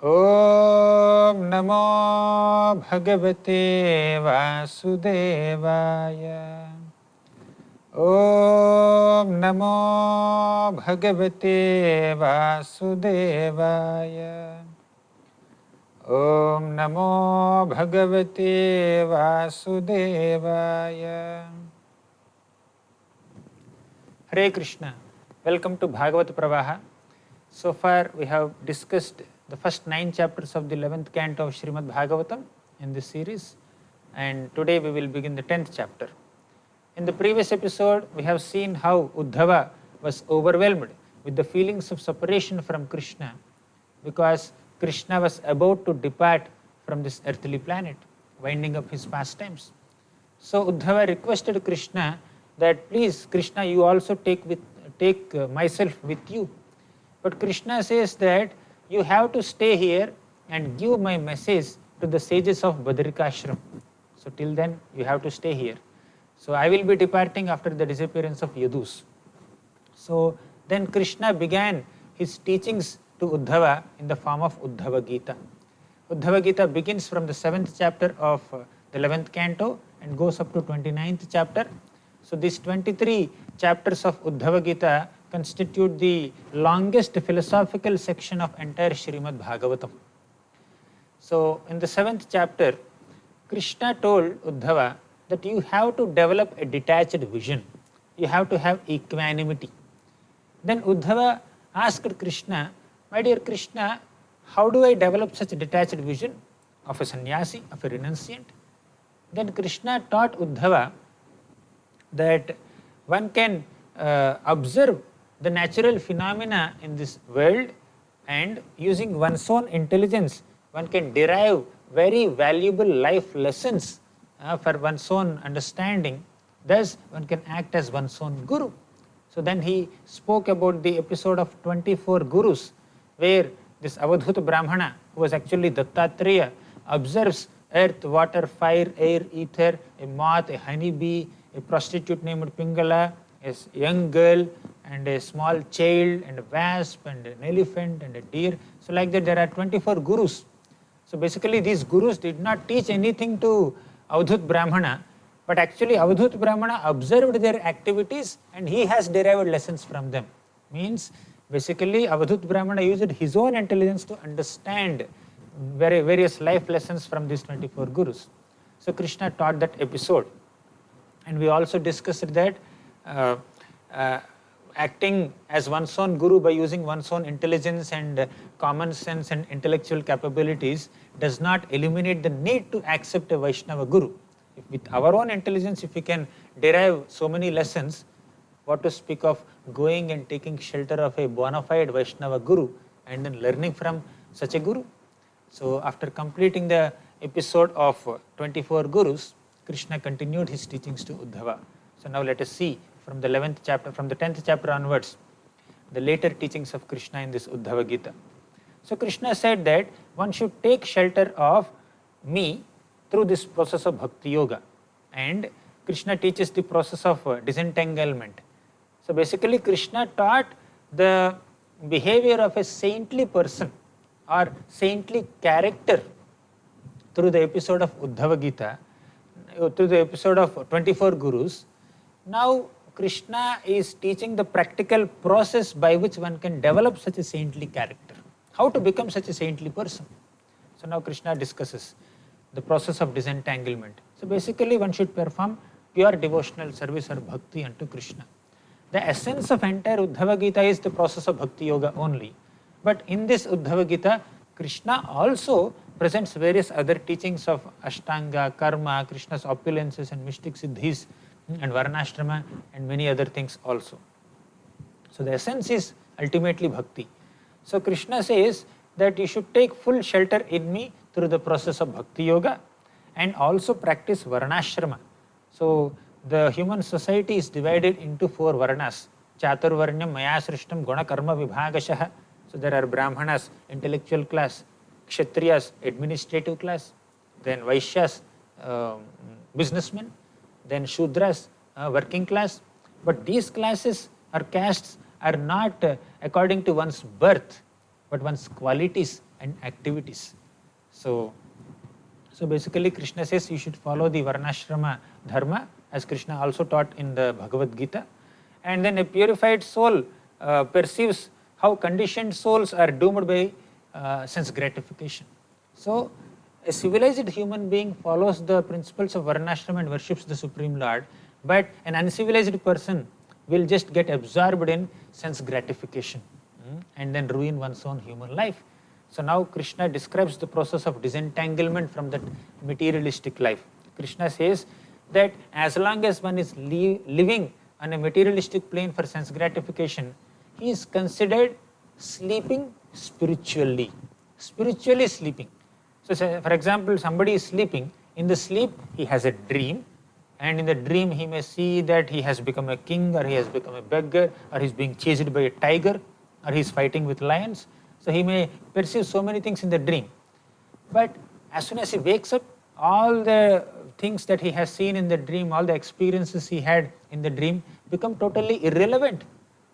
ॐ नमो भगवते वासुदेवाय। ॐ नमो भगवते वासुदेवाय। ॐ नमो भगवते वासुदेवाय। Hare Krishna. Welcome to Bhagavad Pravaha. So far we have discussed the first 9 chapters of the 11th canto of Srimad Bhagavatam in this series, and today we will begin the 10th chapter. In the previous episode we have seen how Uddhava was overwhelmed with the feelings of separation from Krishna because Krishna was about to depart from this earthly planet, winding up his pastimes. So Uddhava requested Krishna that, please Krishna, you also take myself with you. But Krishna says that you have to stay here and give my message to the sages of Badrikashram. So till then you have to stay here. So I will be departing after the disappearance of Yadus. So then Krishna began his teachings to Uddhava in the form of Uddhava Gita. Uddhava Gita begins from the 7th chapter of the 11th canto and goes up to 29th chapter. So these 23 chapters of Uddhava Gita constitute the longest philosophical section of entire Srimad Bhagavatam. So in the 7th chapter, Krishna told Uddhava that you have to develop a detached vision. You have to have equanimity. Then Uddhava asked Krishna, my dear Krishna, how do I develop such a detached vision of a sannyasi, of a renunciant? Then Krishna taught Uddhava that one can observe the natural phenomena in this world, and using one's own intelligence one can derive very valuable life lessons for one's own understanding. Thus one can act as one's own guru. So then he spoke about the episode of 24 gurus, where this Avadhuta Brahmana, who was actually Dattatreya, observes earth, water, fire, air, ether, a moth, a honeybee, a prostitute named Pingala, a young girl, and a small child, and a wasp, and an elephant, and a deer. So like that there are 24 gurus. So basically these gurus did not teach anything to Avadhut Brahmana, but actually Avadhut Brahmana observed their activities and he has derived lessons from them. Means basically Avadhut Brahmana used his own intelligence to understand various life lessons from these 24 gurus. So Krishna taught that episode. And we also discussed that acting as one's own guru by using one's own intelligence and common sense and intellectual capabilities does not eliminate the need to accept a Vaishnava guru. If with our own intelligence, if we can derive so many lessons, what to speak of going and taking shelter of a bona fide Vaishnava guru and then learning from such a guru? So after completing the episode of 24 gurus, Krishna continued his teachings to Uddhava. So now let us see from the 11th chapter, from the 10th chapter onwards, the later teachings of Krishna in this Uddhava Gita. So Krishna said that one should take shelter of me through this process of Bhakti Yoga. And Krishna teaches the process of disentanglement. So basically Krishna taught the behavior of a saintly person or saintly character through the episode of Uddhava Gita, through the episode of 24 gurus. Now Krishna is teaching the practical process by which one can develop such a saintly character. How to become such a saintly person. So now Krishna discusses the process of disentanglement. So basically one should perform pure devotional service or bhakti unto Krishna. The essence of entire Uddhava Gita is the process of Bhakti Yoga only. But in this Uddhava Gita, Krishna also presents various other teachings of Ashtanga, Karma, Krishna's opulences and mystic siddhis, and Varnashrama, and many other things also. So the essence is ultimately bhakti. So Krishna says that you should take full shelter in me through the process of Bhakti Yoga and also practice Varnashrama. So the human society is divided into 4 Varnas. Chaturvarnyam Maya Srishtam Guna Karma Vibhagashaha. So there are Brahmanas, intellectual class, Kshatriyas, administrative class, then Vaishyas, businessmen, then Shudras, working class. But these classes or castes are not according to one's birth, but one's qualities and activities. So basically Krishna says you should follow the Varnashrama dharma, as Krishna also taught in the Bhagavad Gita. And then a purified soul perceives how conditioned souls are doomed by sense gratification. So a civilized human being follows the principles of Varnashrama and worships the Supreme Lord, but an uncivilized person will just get absorbed in sense gratification and then ruin one's own human life. So now Krishna describes the process of disentanglement from that materialistic life. Krishna says that as long as one is living on a materialistic plane for sense gratification, he is considered sleeping spiritually sleeping. So say, for example, somebody is sleeping. In the sleep, he has a dream, and in the dream, he may see that he has become a king, or he has become a beggar, or he's being chased by a tiger, or he's fighting with lions. So he may perceive so many things in the dream. But as soon as he wakes up, all the things that he has seen in the dream, all the experiences he had in the dream become totally irrelevant.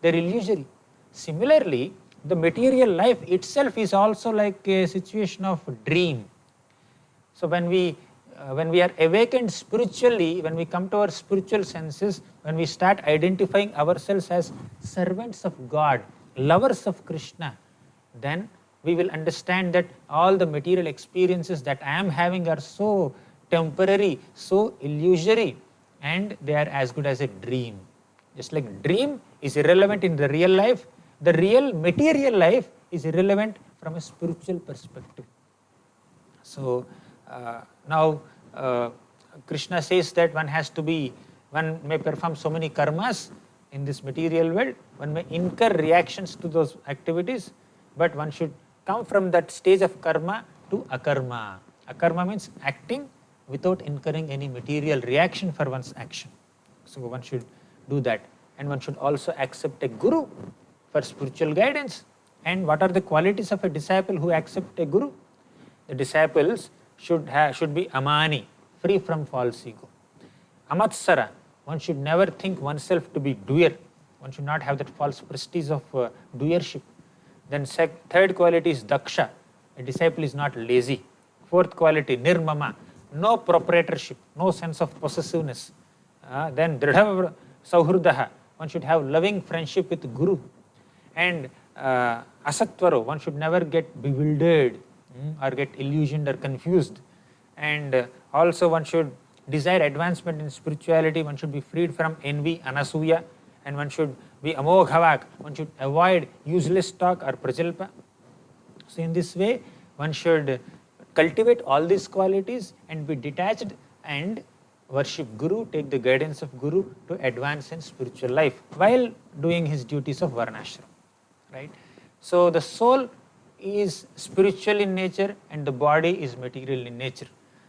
They're illusory. Similarly, the material life itself is also like a situation of dream. So when we are awakened spiritually, when we come to our spiritual senses, when we start identifying ourselves as servants of God, lovers of Krishna, then we will understand that all the material experiences that I am having are so temporary, so illusory, and they are as good as a dream. Just like dream is irrelevant in the real life, the real material life is irrelevant from a spiritual perspective. So now Krishna says that one may perform so many karmas in this material world, one may incur reactions to those activities, but one should come from that stage of karma to akarma. Akarma means acting without incurring any material reaction for one's action. So one should do that, and one should also accept a guru for spiritual guidance. And what are the qualities of a disciple who accept a guru? The disciples should be amani, free from false ego. Amatsara, one should never think oneself to be doer. One should not have that false prestige of doership. Then third quality is daksha. A disciple is not lazy. Fourth quality, nirmama, no proprietorship, no sense of possessiveness. Then dridha sauhrudaha, one should have loving friendship with guru. And asatvaro, one should never get bewildered or get illusioned or confused. And also one should desire advancement in spirituality, one should be freed from envy, anasuya, and one should be amoghavak, one should avoid useless talk or prajalpa. So in this way, one should cultivate all these qualities and be detached and worship Guru, take the guidance of Guru to advance in spiritual life while doing his duties of Varnashram. Right? So the soul is spiritual in nature and the body is material in nature.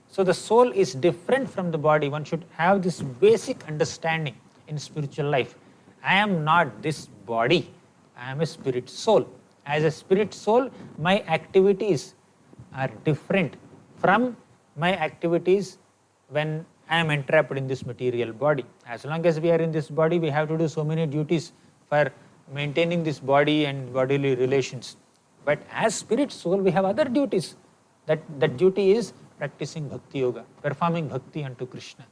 So the soul is different from the body. One should have this basic understanding in spiritual life. I am not this body. I am a spirit soul. As a spirit soul, my activities are different from my activities when I am entrapped in this material body. As long as we are in this body, we have to do so many duties for maintaining this body and bodily relations. But as spirit soul, we have other duties. That duty is practicing bhakti yoga, performing bhakti unto Krishna.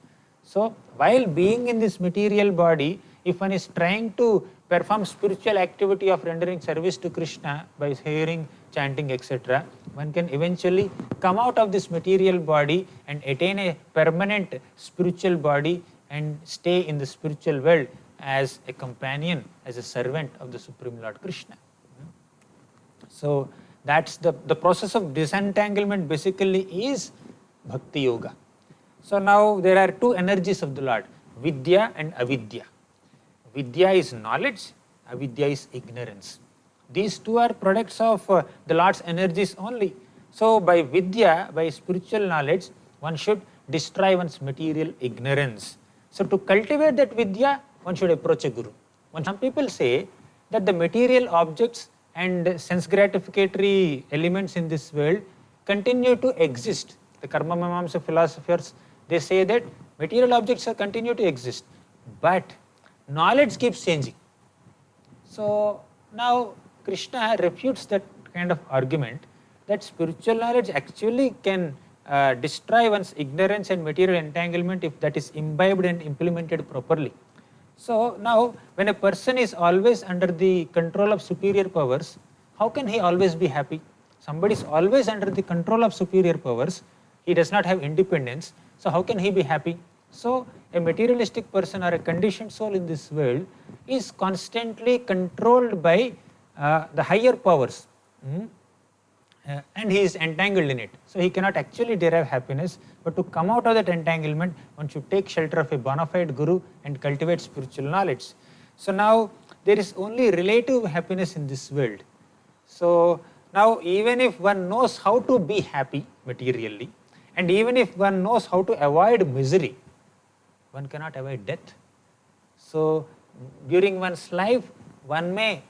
So while being in this material body, if one is trying to perform spiritual activity of rendering service to Krishna by hearing, chanting, etc., one can eventually come out of this material body and attain a permanent spiritual body and stay in the spiritual world as a companion, as a servant of the Supreme Lord Krishna. So that's the process of disentanglement basically is bhakti yoga. So now there are two energies of the Lord, vidya and avidya. Vidya is knowledge, avidya is ignorance. These two are products of the Lord's energies only. So by vidya, by spiritual knowledge, one should destroy one's material ignorance. So to cultivate that vidya, one should approach a guru. When some people say that the material objects and sense gratificatory elements in this world continue to exist, the Karma Mimamsa philosophers, they say that material objects continue to exist, but knowledge keeps changing. So now Krishna refutes that kind of argument that spiritual knowledge actually can destroy one's ignorance and material entanglement if that is imbibed and implemented properly. So now, when a person is always under the control of superior powers, how can he always be happy? Somebody is always under the control of superior powers, he does not have independence, so how can he be happy? So a materialistic person or a conditioned soul in this world is constantly controlled by the higher powers. And he is entangled in it. So he cannot actually derive happiness, but to come out of that entanglement, one should take shelter of a bona fide guru and cultivate spiritual knowledge. So now there is only relative happiness in this world. So now even if one knows how to be happy materially, and even if one knows how to avoid misery, one cannot avoid death. So during one's life, one may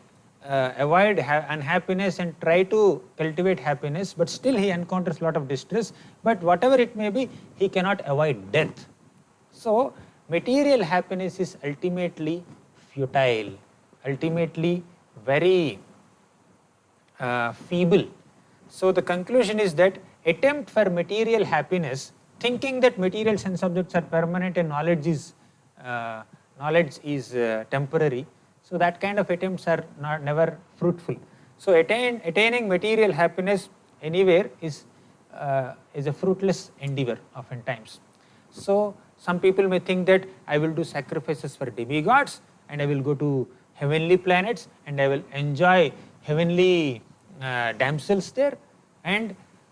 avoid unhappiness and try to cultivate happiness, but still he encounters a lot of distress, but whatever it may be, he cannot avoid death. So material happiness is ultimately futile, ultimately very feeble. So the conclusion is that attempt for material happiness, thinking that material sense objects are permanent and knowledge is temporary, so that kind of attempts are never fruitful. So attaining material happiness anywhere is a fruitless endeavor oftentimes. So some people may think that I will do sacrifices for demigods and I will go to heavenly planets and I will enjoy heavenly damsels there.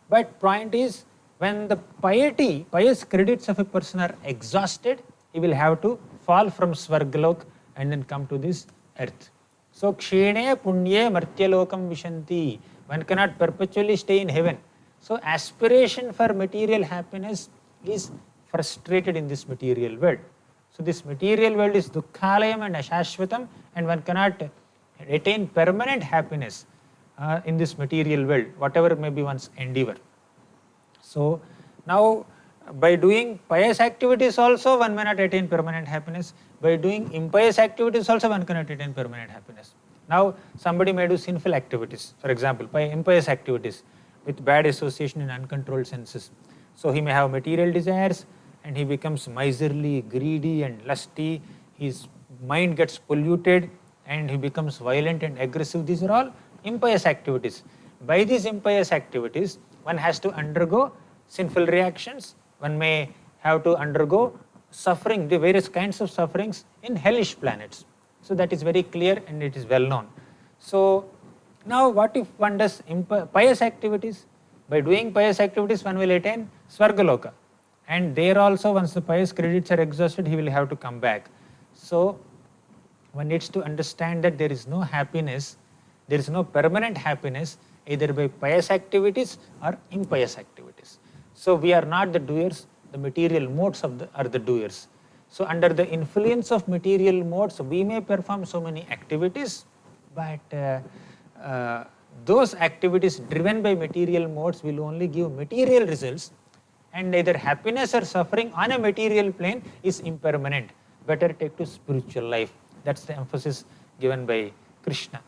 But point is, when the pious credits of a person are exhausted, he will have to fall from Svargalok and then come to this earth. So kshene punye martyalokam vishanti. One cannot perpetually stay in heaven. So aspiration for material happiness is frustrated in this material world. So this material world is dukkhalayam and ashashvatam, and one cannot attain permanent happiness in this material world, whatever may be one's endeavor. So now, by doing pious activities also one may not attain permanent happiness. By doing impious activities also one cannot attain permanent happiness. Now somebody may do sinful activities, for example, by impious activities with bad association and uncontrolled senses. So he may have material desires and he becomes miserly, greedy and lusty. His mind gets polluted and he becomes violent and aggressive. These are all impious activities. By these impious activities, one has to undergo sinful reactions. One may have to undergo suffering, the various kinds of sufferings in hellish planets. So that is very clear and it is well known. So now what if one does pious activities? By doing pious activities one will attain Svargaloka, and there also once the pious credits are exhausted he will have to come back. So one needs to understand that there is no happiness, there is no permanent happiness either by pious activities or impious activities. So we are not the doers, the material modes are the doers. So under the influence of material modes, we may perform so many activities, but those activities driven by material modes will only give material results, and neither happiness or suffering on a material plane is impermanent. Better take to spiritual life. That's the emphasis given by Krishna.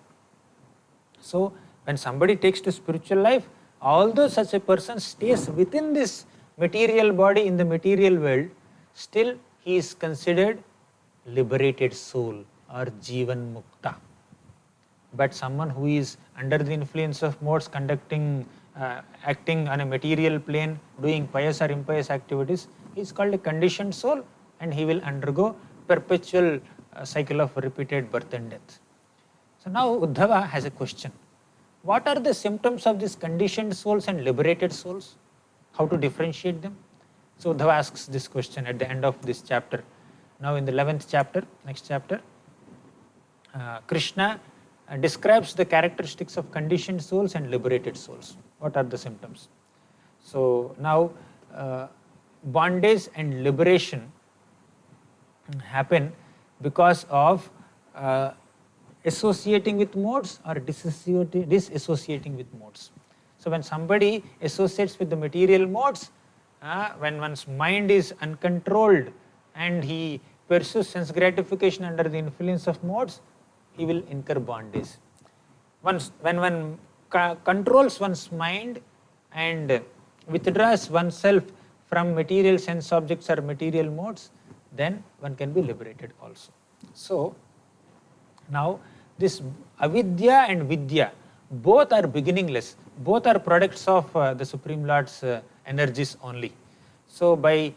So when somebody takes to spiritual life, although such a person stays within this material body in the material world, still he is considered liberated soul or Jivan Mukta. But someone who is under the influence of modes acting on a material plane, doing pious or impious activities, he is called a conditioned soul and he will undergo perpetual cycle of repeated birth and death. So now Uddhava has a question. What are the symptoms of these conditioned souls and liberated souls? How to differentiate them? So Uddhava asks this question at the end of this chapter. Now in the 11th chapter, next chapter, Krishna describes the characteristics of conditioned souls and liberated souls. What are the symptoms? So now bondage and liberation happen because of associating with modes or disassociating with modes. So when somebody associates with the material modes, when one's mind is uncontrolled and he pursues sense gratification under the influence of modes, he will incur bondage. When one controls one's mind and withdraws oneself from material sense objects or material modes, then one can be liberated also. So now this avidya and vidya, both are beginningless, both are products of the Supreme Lord's energies only. So by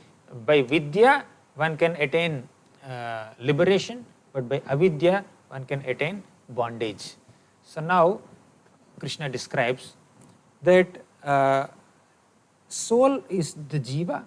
vidya one can attain liberation, but by avidya one can attain bondage. So now Krishna describes that soul is the jiva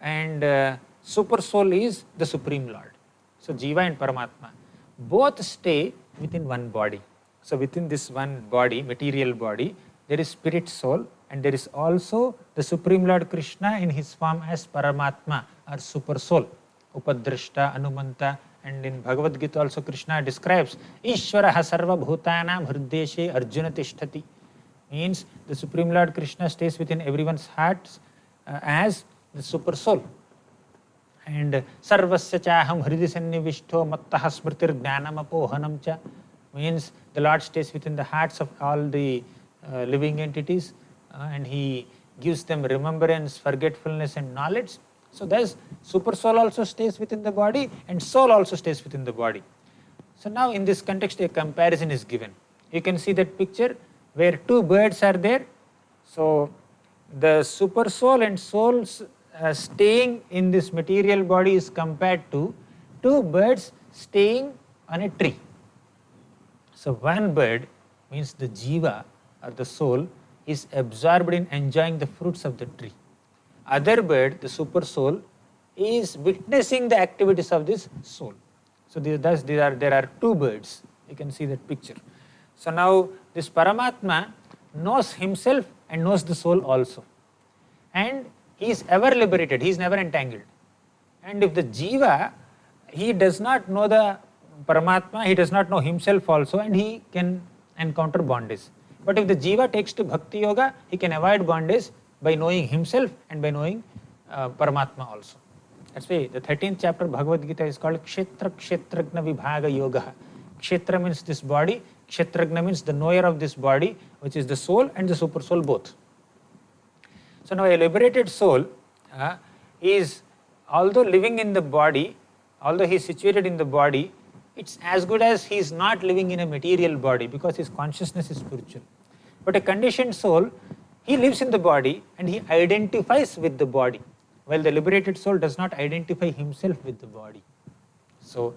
and super soul is the Supreme Lord. So jiva and Paramatma both stay within one body. So within this one body, material body, there is spirit soul, and there is also the Supreme Lord Krishna in his form as Paramatma or super soul, Upadrashta, Anumanta, and in Bhagavad Gita also Krishna describes Ishvaraha sarva bhutanam hriddeshe arjuna tishtati, means the Supreme Lord Krishna stays within everyone's hearts as the super soul. And sarvasya chaham hridi sannivishto mattaha smritir jnanam apohanam cha, means the Lord stays within the hearts of all the living entities and he gives them remembrance, forgetfulness and knowledge. So thus super soul also stays within the body and soul also stays within the body. So now in this context a comparison is given. You can see that picture where two birds are there. So the super soul and souls staying in this material body is compared to two birds staying on a tree. So one bird, means the jiva or the soul, is absorbed in enjoying the fruits of the tree. Other bird, the super soul, is witnessing the activities of this soul. So there are two birds. You can see that picture. So now this Paramatma knows himself and knows the soul also. And he is ever liberated, he is never entangled. And if the jiva, he does not know the Paramatma, he does not know himself also, and he can encounter bondage. But if the jiva takes to bhakti yoga, he can avoid bondage by knowing himself and by knowing Paramatma also. That's why the 13th chapter of Bhagavad Gita is called Kshetra Kshetragna Vibhaga Yoga. Kshetra means this body, Kshetragna means the knower of this body, which is the soul and the super soul both. So now a liberated soul is, although living in the body, although he is situated in the body, it's as good as he is not living in a material body because his consciousness is spiritual. But a conditioned soul, he lives in the body and he identifies with the body, while the liberated soul does not identify himself with the body. So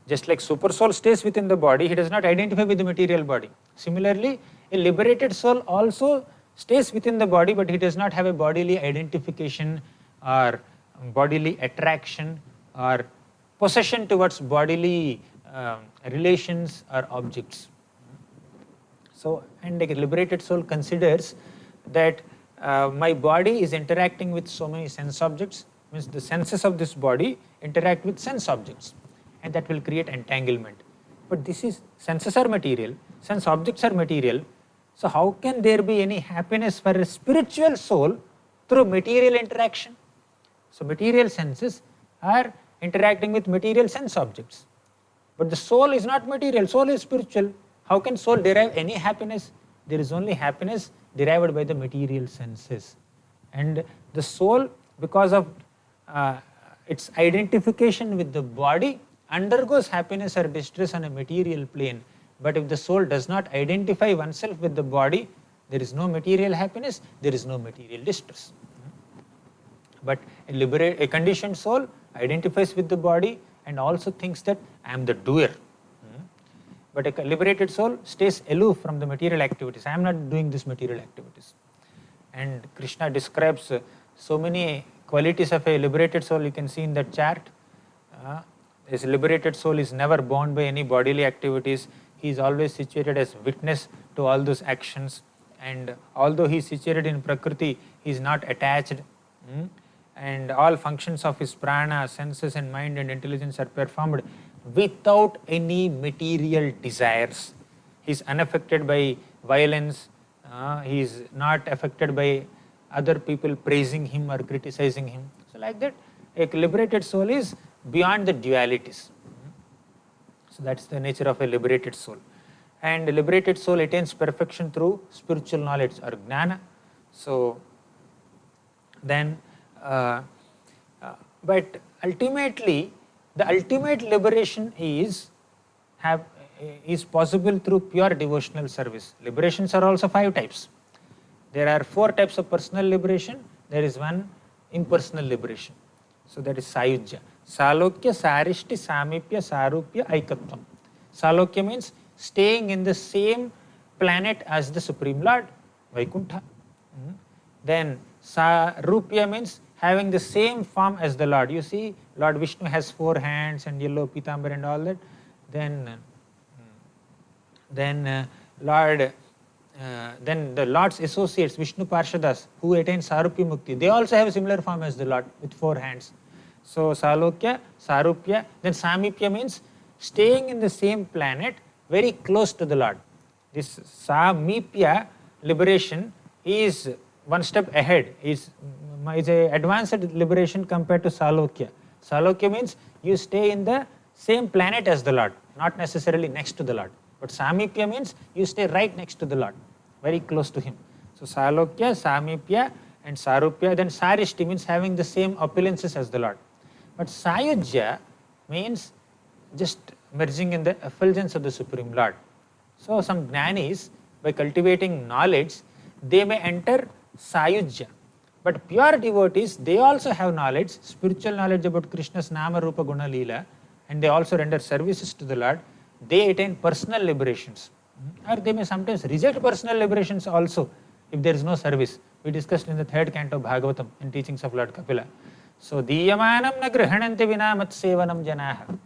just like super soul stays within the body, he does not identify with the material body. Similarly, a liberated soul also stays within the body, but he does not have a bodily identification or bodily attraction or possession towards bodily relations or objects. So, and a liberated soul considers that my body is interacting with so many sense objects, means the senses of this body interact with sense objects, and that will create entanglement. But this is, senses are material, sense objects are material, so how can there be any happiness for a spiritual soul through material interaction? So material senses are interacting with material sense objects. But the soul is not material, soul is spiritual. How can soul derive any happiness? There is only happiness derived by the material senses. And the soul, because of its identification with the body, undergoes happiness or distress on a material plane. But if the soul does not identify oneself with the body, there is no material happiness, there is no material distress. But a conditioned soul identifies with the body and also thinks that I am the doer. But a liberated soul stays aloof from the material activities. I am not doing these material activities. And Krishna describes so many qualities of a liberated soul. You can see in that chart. This liberated soul is never bound by any bodily activities. He is always situated as witness to all those actions. And although he is situated in Prakriti, he is not attached. And all functions of his prana, senses and mind and intelligence are performed without any material desires. He is unaffected by violence. He is not affected by other people praising him or criticizing him. So like that, a liberated soul is beyond the dualities. So that's the nature of a liberated soul. And a liberated soul attains perfection through spiritual knowledge or jnana. So then, but ultimately, the ultimate liberation is possible through pure devotional service. Liberations are also 5 types. There are 4 types of personal liberation. There is one impersonal liberation. So that is Sayujya. Salokya, Sarishti, Samipya, Sarupya, Aikatvam. Salokya means staying in the same planet as the Supreme Lord, Vaikuntha. Then Sarupya means having the same form as the Lord. You see, Lord Vishnu has 4 hands and yellow pitambar and all that. Then the Lord's associates, Vishnu Parshadas, who attain Sarupya Mukti, they also have a similar form as the Lord with 4 hands. So Salokya, Sarupya, then Samipya means staying in the same planet very close to the Lord. This Samipya liberation is one step ahead, is a advanced liberation compared to Salokya. Salokya means you stay in the same planet as the Lord, not necessarily next to the Lord. But Samipya means you stay right next to the Lord, very close to Him. So Salokya, Samipya and Sarupya. Then Sarishti means having the same opulences as the Lord. But Sayujya means just merging in the effulgence of the Supreme Lord. So some jnanis, by cultivating knowledge, they may enter Sayujya. But pure devotees, they also have knowledge, spiritual knowledge about Krishna's Nama, Rupa, Guna, Leela, and they also render services to the Lord. They attain personal liberations. Or they may sometimes reject personal liberations also if there is no service. We discussed in the 3rd canto of Bhagavatam in teachings of Lord Kapila. So, Diyamanam na grihananti vina mat sevanam janaha.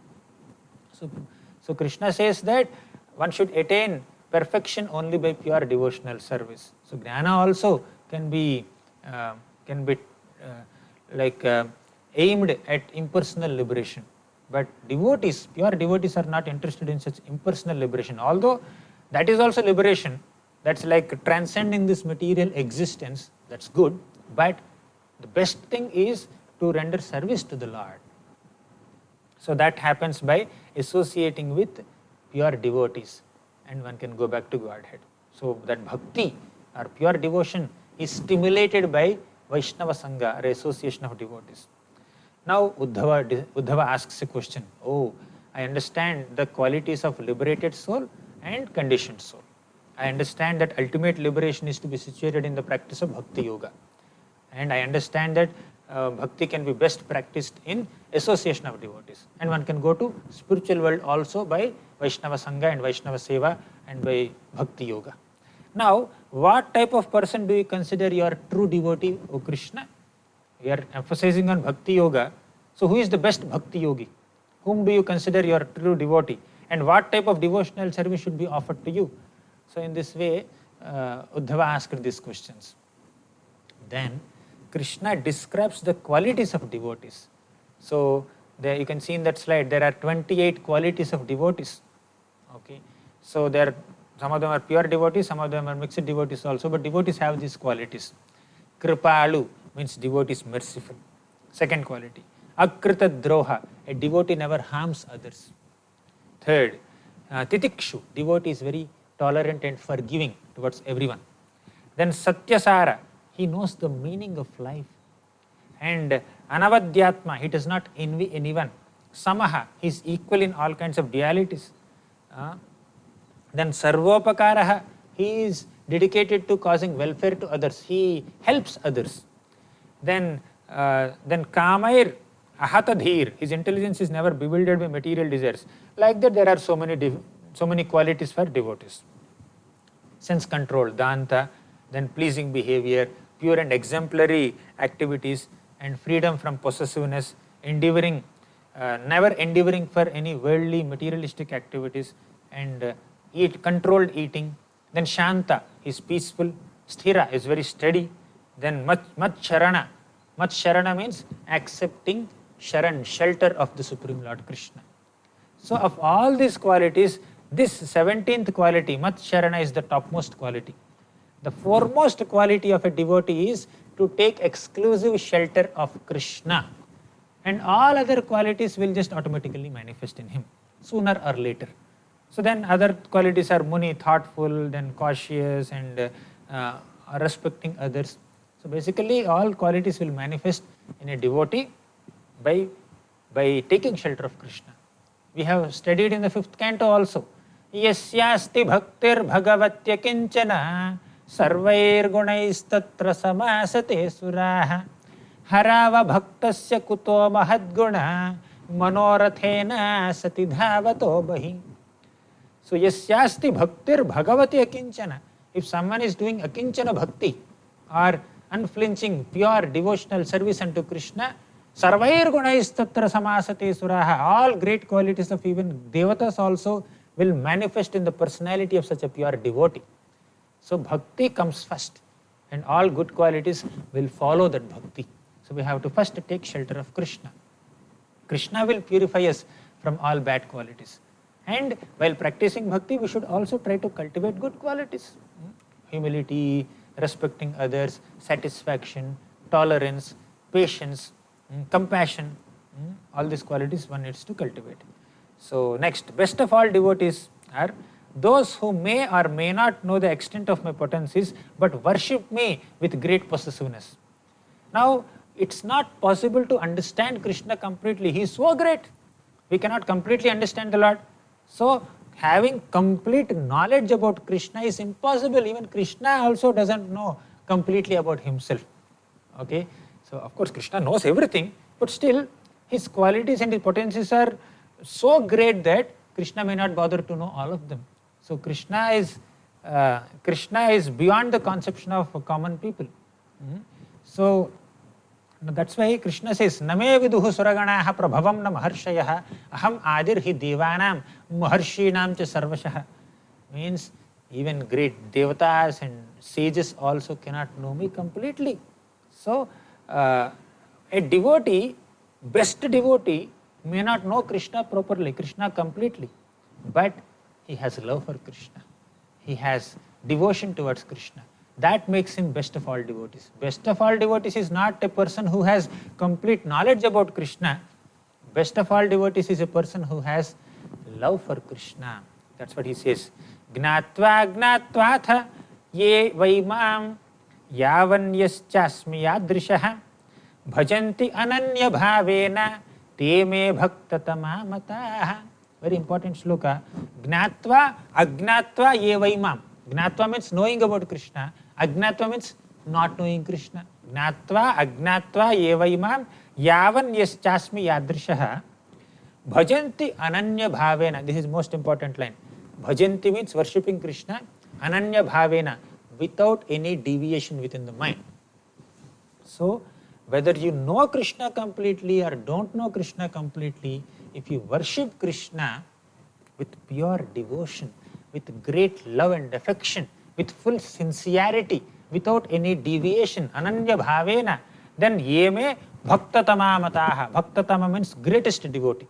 So Krishna says that one should attain perfection only by pure devotional service. So jnana also can be aimed at impersonal liberation. But devotees, pure devotees are not interested in such impersonal liberation. Although that is also liberation, that's like transcending this material existence, that's good. But the best thing is to render service to the Lord. So that happens by associating with pure devotees, and one can go back to Godhead. So that bhakti or pure devotion is stimulated by Vaishnava Sangha, or association of devotees. Now Uddhava asks a question. Oh, I understand the qualities of liberated soul and conditioned soul. I understand that ultimate liberation is to be situated in the practice of Bhakti Yoga. And I understand that Bhakti can be best practiced in association of devotees. And one can go to spiritual world also by Vaishnava Sangha and Vaishnava Seva and by Bhakti Yoga. Now, what type of person do you consider your true devotee, O Krishna? We are emphasizing on Bhakti Yoga. So who is the best Bhakti Yogi? Whom do you consider your true devotee? And what type of devotional service should be offered to you? So in this way, Uddhava asked these questions. Then Krishna describes the qualities of devotees. So there you can see in that slide, there are 28 qualities of devotees. Okay. So some of them are pure devotees, some of them are mixed devotees also, but devotees have these qualities. Kripalu means devotee is merciful. Second quality. Akrita droha, a devotee never harms others. Third, Titikshu, devotee is very tolerant and forgiving towards everyone. Then Satyasara, he knows the meaning of life. And Anavadhyatma, he does not envy anyone. Samaha, he is equal in all kinds of dualities. Then Sarvopakaraha, he is dedicated to causing welfare to others. He helps others. Then Kamair Ahatadhir, his intelligence is never bewildered by material desires. Like that, there are so many qualities for devotees. Sense control, Danta, then pleasing behavior, pure and exemplary activities, and freedom from possessiveness, never endeavoring for any worldly materialistic activities, and controlled eating. Then Shanta is peaceful, Sthira is very steady. Then Mat Sharana means accepting Sharan, shelter of the Supreme Lord Krishna. So of all these qualities, this 17th quality, Mat Sharana, is the topmost quality. The foremost quality of a devotee is to take exclusive shelter of Krishna. And all other qualities will just automatically manifest in him, sooner or later. So then other qualities are Muni, thoughtful, then cautious, and or respecting others. So basically all qualities will manifest in a devotee by taking shelter of Krishna. We have studied in the 5th canto also. Yasyasti bhaktir bhagavatya kinchana sarvair gunaistatra samasate suraha harava bhaktasya kuto mahadguna manorathena sati dhavato bahi. So yasyasti bhaktir bhagavati akinchana. If someone is doing akinchana bhakti or unflinching pure devotional service unto Krishna, sarvair gunais tatra samasate suraha, all great qualities of even devatas also will manifest in the personality of such a pure devotee. So bhakti comes first and all good qualities will follow that bhakti. So we have to first take shelter of Krishna. Krishna will purify us from all bad qualities. And while practicing bhakti, we should also try to cultivate good qualities. Humility, respecting others, satisfaction, tolerance, patience, compassion. All these qualities one needs to cultivate. So next, best of all devotees are those who may or may not know the extent of my potencies, but worship me with great possessiveness. Now, it's not possible to understand Krishna completely. He is so great. We cannot completely understand the Lord. So, having complete knowledge about Krishna is impossible. Even Krishna also doesn't know completely about himself. Okay? So, of course, Krishna knows everything, but still, his qualities and his potencies are so great that Krishna may not bother to know all of them. So, Krishna is beyond the conception of common people. So, that's why Krishna says, Name viduhu suraganaha prabhavam na maharshayah aham adir hi devanam maharshinam cha sarvashah. Means even great devatas and sages also cannot know me completely. So, a devotee, best devotee, may not know Krishna properly, Krishna completely, but he has love for Krishna. He has devotion towards Krishna. That makes him best of all devotees. Best of all devotees is not a person who has complete knowledge about Krishna. Best of all devotees is a person who has love for Krishna. That's what he says. Gnatva gnatvatha ye vaimam yavanyaschasmi yadrishaha bhajanti ananya bhavena te me bhaktatama mataha. Very important shloka. Gnatva agnatva ye vaimam. Gnatva means knowing about Krishna. Agnatva means not knowing Krishna. Gnatva agnatva ye vaimam yavan yaschasmi yadrishaha bhajanti ananya bhavena. This is most important line. Bhajanti means worshipping Krishna. Ananya bhavena, without any deviation within the mind. So, whether you know Krishna completely or don't know Krishna completely, if you worship Krishna with pure devotion, with great love and affection, with full sincerity, without any deviation, ananya bhavena, then yeme bhaktatama mataha. Bhaktatama means greatest devotee.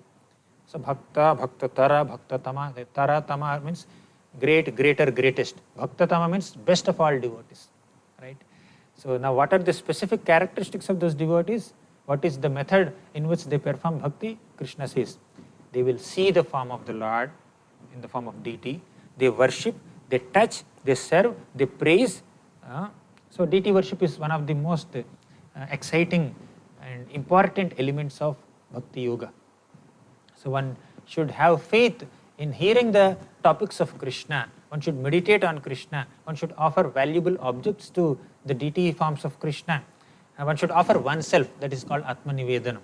So bhakta, bhaktatara, bhaktatama, taratama means great, greater, greatest. Bhaktatama means best of all devotees. Right? So now what are the specific characteristics of those devotees? What is the method in which they perform bhakti? Krishna says, they will see the form of the Lord in the form of deity. They worship, they touch, they serve, they praise. So deity worship is one of the most exciting and important elements of bhakti yoga. So one should have faith in hearing the topics of Krishna. One should meditate on Krishna. One should offer valuable objects to the deity forms of Krishna. One should offer oneself, that is called Atmanivedanam.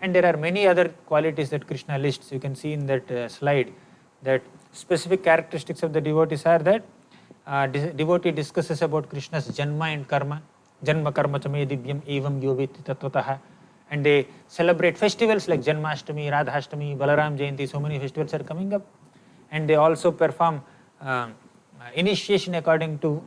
And there are many other qualities that Krishna lists. You can see in that slide that specific characteristics of the devotees are that devotee discusses about Krishna's janma and karma. Janma karma chame divyam evam yoviti tattvataha. And they celebrate festivals like Janmashtami, Radhashtami, Balaram Jayanti. So many festivals are coming up. And they also perform initiation according to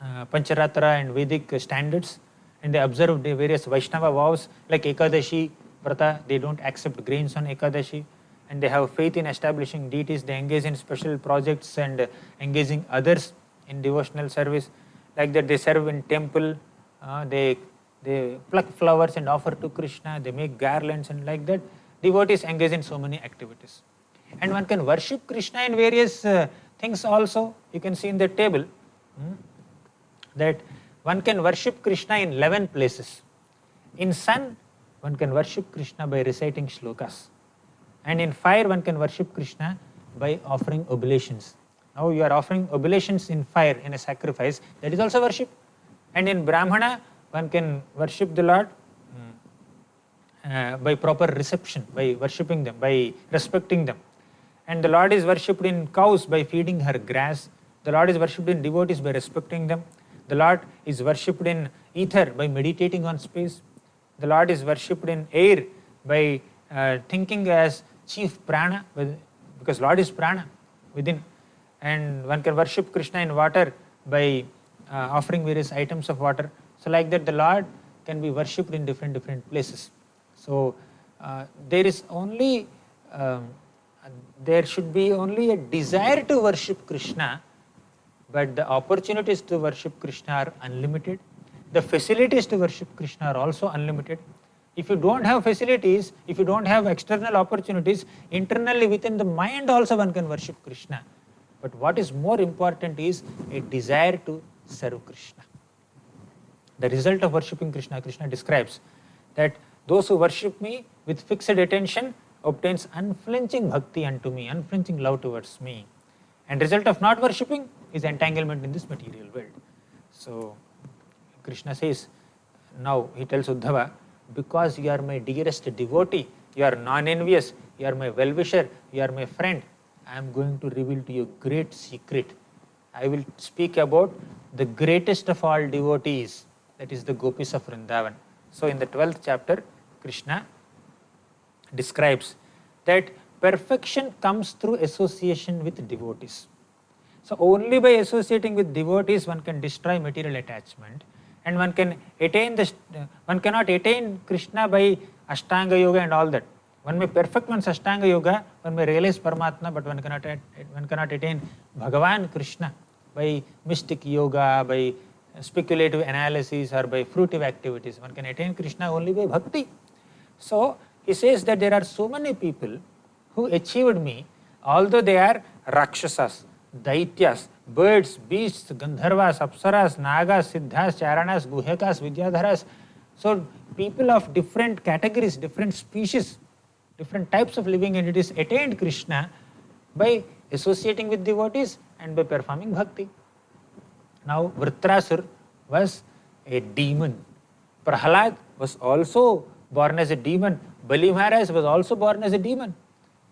Pancharatra and Vedic standards. And they observe the various Vaishnava vows like Ekadashi, Vrata. They don't accept grains on Ekadashi. And they have faith in establishing deities. They engage in special projects and engaging others in devotional service. Like that, they serve in temple. They pluck flowers and offer to Krishna. They make garlands and like that. Devotees engage in so many activities. And one can worship Krishna in various things also. You can see in the table. that one can worship Krishna in 11 places. In sun, one can worship Krishna by reciting shlokas. And in fire, one can worship Krishna by offering oblations. Now you are offering oblations in fire in a sacrifice, that is also worship. And in Brahmana, one can worship the Lord by proper reception, by worshipping them, by respecting them. And the Lord is worshipped in cows by feeding her grass. The Lord is worshipped in devotees by respecting them. The Lord is worshipped in ether by meditating on space. The Lord is worshipped in air by thinking as chief prana, because Lord is prana within. And one can worship Krishna in water by offering various items of water. So like that, the Lord can be worshipped in different places. So there should be only a desire to worship Krishna, but the opportunities to worship Krishna are unlimited. The facilities to worship Krishna are also unlimited. If you don't have facilities, if you don't have external opportunities, internally within the mind also one can worship Krishna. But what is more important is a desire to serve Krishna. The result of worshipping Krishna, Krishna describes that those who worship me with fixed attention obtains unflinching bhakti unto me, unflinching love towards me. And result of not worshipping is entanglement in this material world. So Krishna says, now he tells Uddhava, because you are my dearest devotee, you are non-envious, you are my well-wisher, you are my friend, I am going to reveal to you a great secret. I will speak about the greatest of all devotees, that is the gopis of Vrindavan. So in the 12th chapter, Krishna describes that perfection comes through association with devotees. So only by associating with devotees one can destroy material attachment, and one can attain one cannot attain Krishna by Ashtanga Yoga and all that. One may perfect one's Ashtanga Yoga, one may realize Paramatma, but one cannot attain Bhagavan Krishna by mystic yoga, by speculative analysis, or by fruitive activities. One can attain Krishna only by bhakti. So he says that there are so many people who achieved me, although they are Rakshasas, Daityas, birds, beasts, Gandharvas, Apsaras, Nagas, Siddhas, Charanas, Guhyakas, Vidyadharas. So people of different categories, different species, different types of living entities attained Krishna by associating with devotees and by performing bhakti. Now Vritrasur was a demon. Prahalad was also born as a demon. Bali Maharaj was also born as a demon.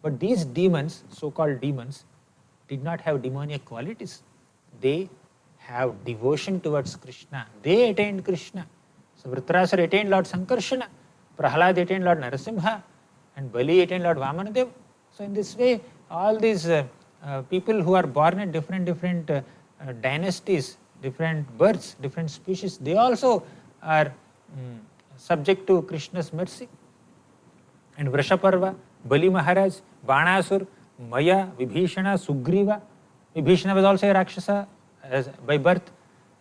But these demons, so-called demons, did not have demoniac qualities. They have devotion towards Krishna. They attained Krishna. So Vritrasur attained Lord Sankarshana, Prahalad attained Lord Narasimha, and Bali attained Lord Vamanadev. So in this way, all these people who are born in different dynasties, different births, different species, they also are subject to Krishna's mercy. And Vrashaparva, Bali Maharaj, Banasur, Maya, Vibhishana, Sugriva. Vibhishana was also a Rakshasa by birth,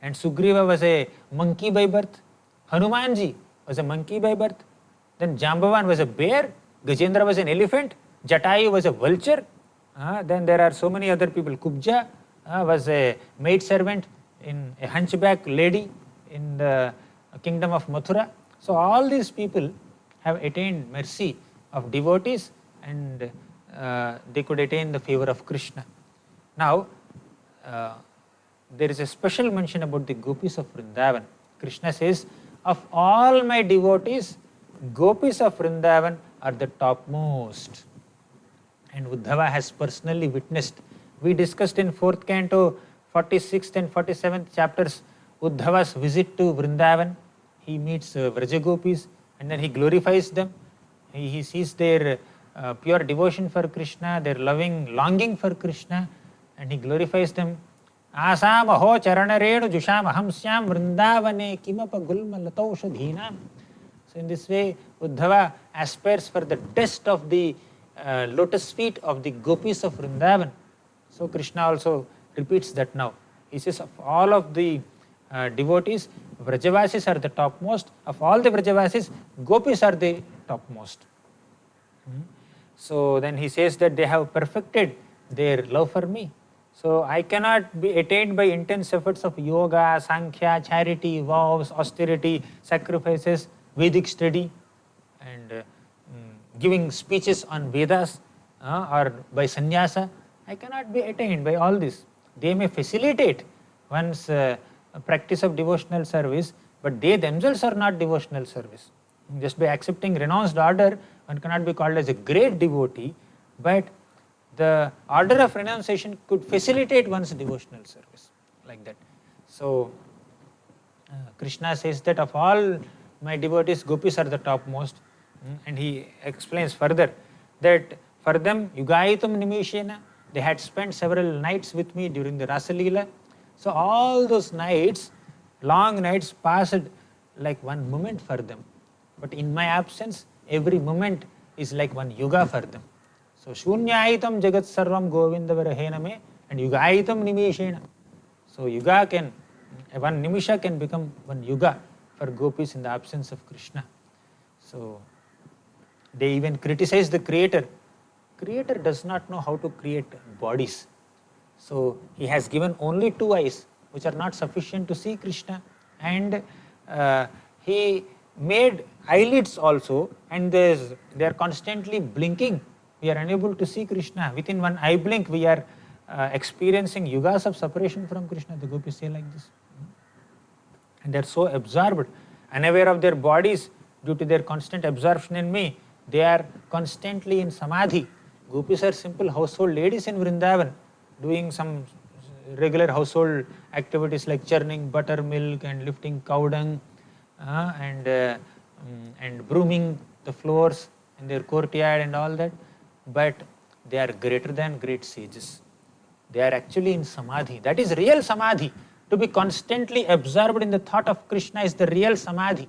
and Sugriva was a monkey by birth. Hanumanji was a monkey by birth. Then Jambavan was a bear. Gajendra was an elephant. Jatayu was a vulture. Then there are so many other people. Kubja was a maid servant, in a hunchback lady in the kingdom of Mathura. So all these people have attained mercy of devotees, and they could attain the favor of Krishna. Now, there is a special mention about the gopis of Vrindavan. Krishna says, of all my devotees, gopis of Vrindavan are the topmost. And Uddhava has personally witnessed. We discussed in 4th canto, 46th and 47th chapters, Uddhava's visit to Vrindavan. He meets Vrajagopis, and then he glorifies them. He sees their pure devotion for Krishna, their longing for Krishna, and he glorifies them. Asam aho charanarenu jusham aham syam vrindavane kimapa gulma lataushadhinam. So in this way, Uddhava aspires for the dust of the lotus feet of the gopis of Vrindavan. So Krishna also repeats that now. He says, of all of the devotees, Vrajavasis are the topmost. Of all the Vrajavasis, gopis are the topmost. So then he says that they have perfected their love for me. So I cannot be attained by intense efforts of yoga, sankhya, charity, vows, austerity, sacrifices, Vedic study, and giving speeches on Vedas or by sannyasa. I cannot be attained by all this. They may facilitate one's practice of devotional service, but they themselves are not devotional service. Just by accepting renounced order, one cannot be called as a great devotee, but the order of renunciation could facilitate one's devotional service, like that. So, Krishna says that of all my devotees, gopis are the topmost. And he explains further that for them, Yugaitam Nimishena, they had spent several nights with me during the Rasa Leela. So, all those nights, long nights, passed like one moment for them. But in my absence, every moment is like one yuga for them. So, Shunyaitam Jagat Sarvam Govindavarhename and Yugaitam Nimishena. So, yuga can, one nimisha can become one yuga for gopis in the absence of Krishna. So, they even criticize the creator. Creator does not know how to create bodies. So, he has given only two eyes, which are not sufficient to see Krishna. And he made eyelids also, and they are constantly blinking. We are unable to see Krishna. Within one eye blink, we are experiencing yugas of separation from Krishna. The gopis say like this. And they are so absorbed, unaware of their bodies due to their constant absorption in me. They are constantly in samadhi. Gopis are simple household ladies in Vrindavan, doing some regular household activities like churning buttermilk and lifting cow dung and brooming the floors in their courtyard and all that. But they are greater than great sages. They are actually in samadhi. That is real samadhi. To be constantly absorbed in the thought of Krishna is the real samadhi.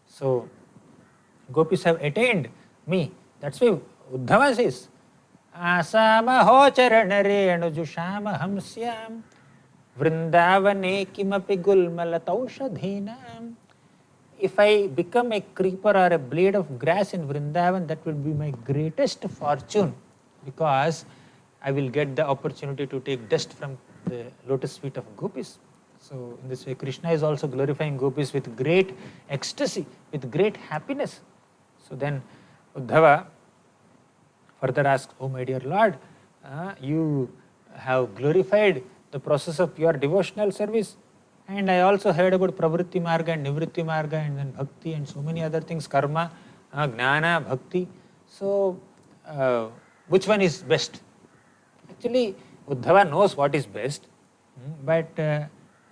So, gopis have attained me. That's why Uddhava says, Asama hocharanare anujushama hamsyam vrindavane kimapi gulmalataushadhinam. If I become a creeper or a blade of grass in Vrindavan, that will be my greatest fortune, because I will get the opportunity to take dust from the lotus feet of gopis. So, in this way, Krishna is also glorifying gopis with great ecstasy, with great happiness. So, then Uddhava further asks, oh my dear Lord, you have glorified the process of pure devotional service, and I also heard about Pravritti Marga and Nivritti Marga and then Bhakti and so many other things, Karma, Gnana, Bhakti. So, which one is best? Actually, Uddhava knows what is best, but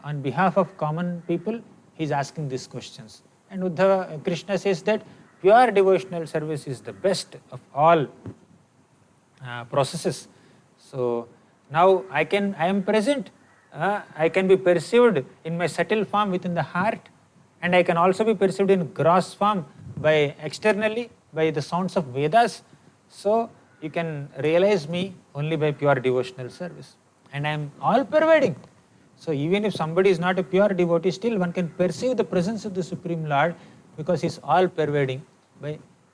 on behalf of common people, he is asking these questions. And Uddhava, Krishna says that pure devotional service is the best of all processes. So, now I am present, I can be perceived in my subtle form within the heart, and I can also be perceived in gross form by externally, by the sounds of Vedas. So, you can realize me only by pure devotional service. And I am all pervading. So, even if somebody is not a pure devotee, still one can perceive the presence of the Supreme Lord, because he is all pervading.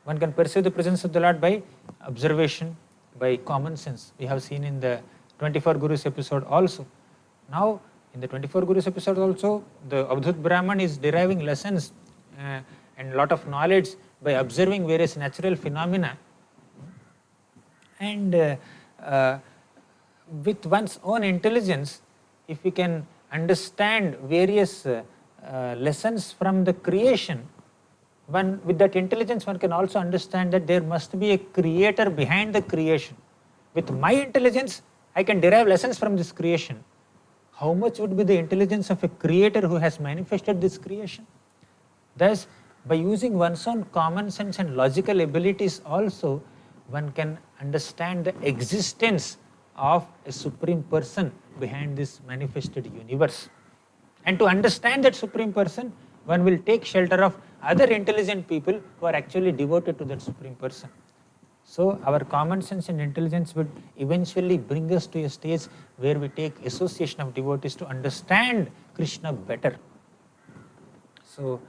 One can perceive the presence of the Lord by observation, by common sense. We have seen in the 24 Gurus episode also. Now, in the 24 Gurus episode also, the Avadhut Brahman is deriving lessons and lot of knowledge by observing various natural phenomena. And with one's own intelligence, if we can understand various lessons from the creation, with that intelligence one can also understand that there must be a creator behind the creation. With my intelligence, I can derive lessons from this creation. How much would be the intelligence of a creator who has manifested this creation? Thus, by using one's own common sense and logical abilities also, one can understand the existence of a supreme person behind this manifested universe. And to understand that supreme person, one will take shelter of other intelligent people who are actually devoted to that supreme person. So, our common sense and intelligence would eventually bring us to a stage where we take association of devotees to understand Krishna better. So,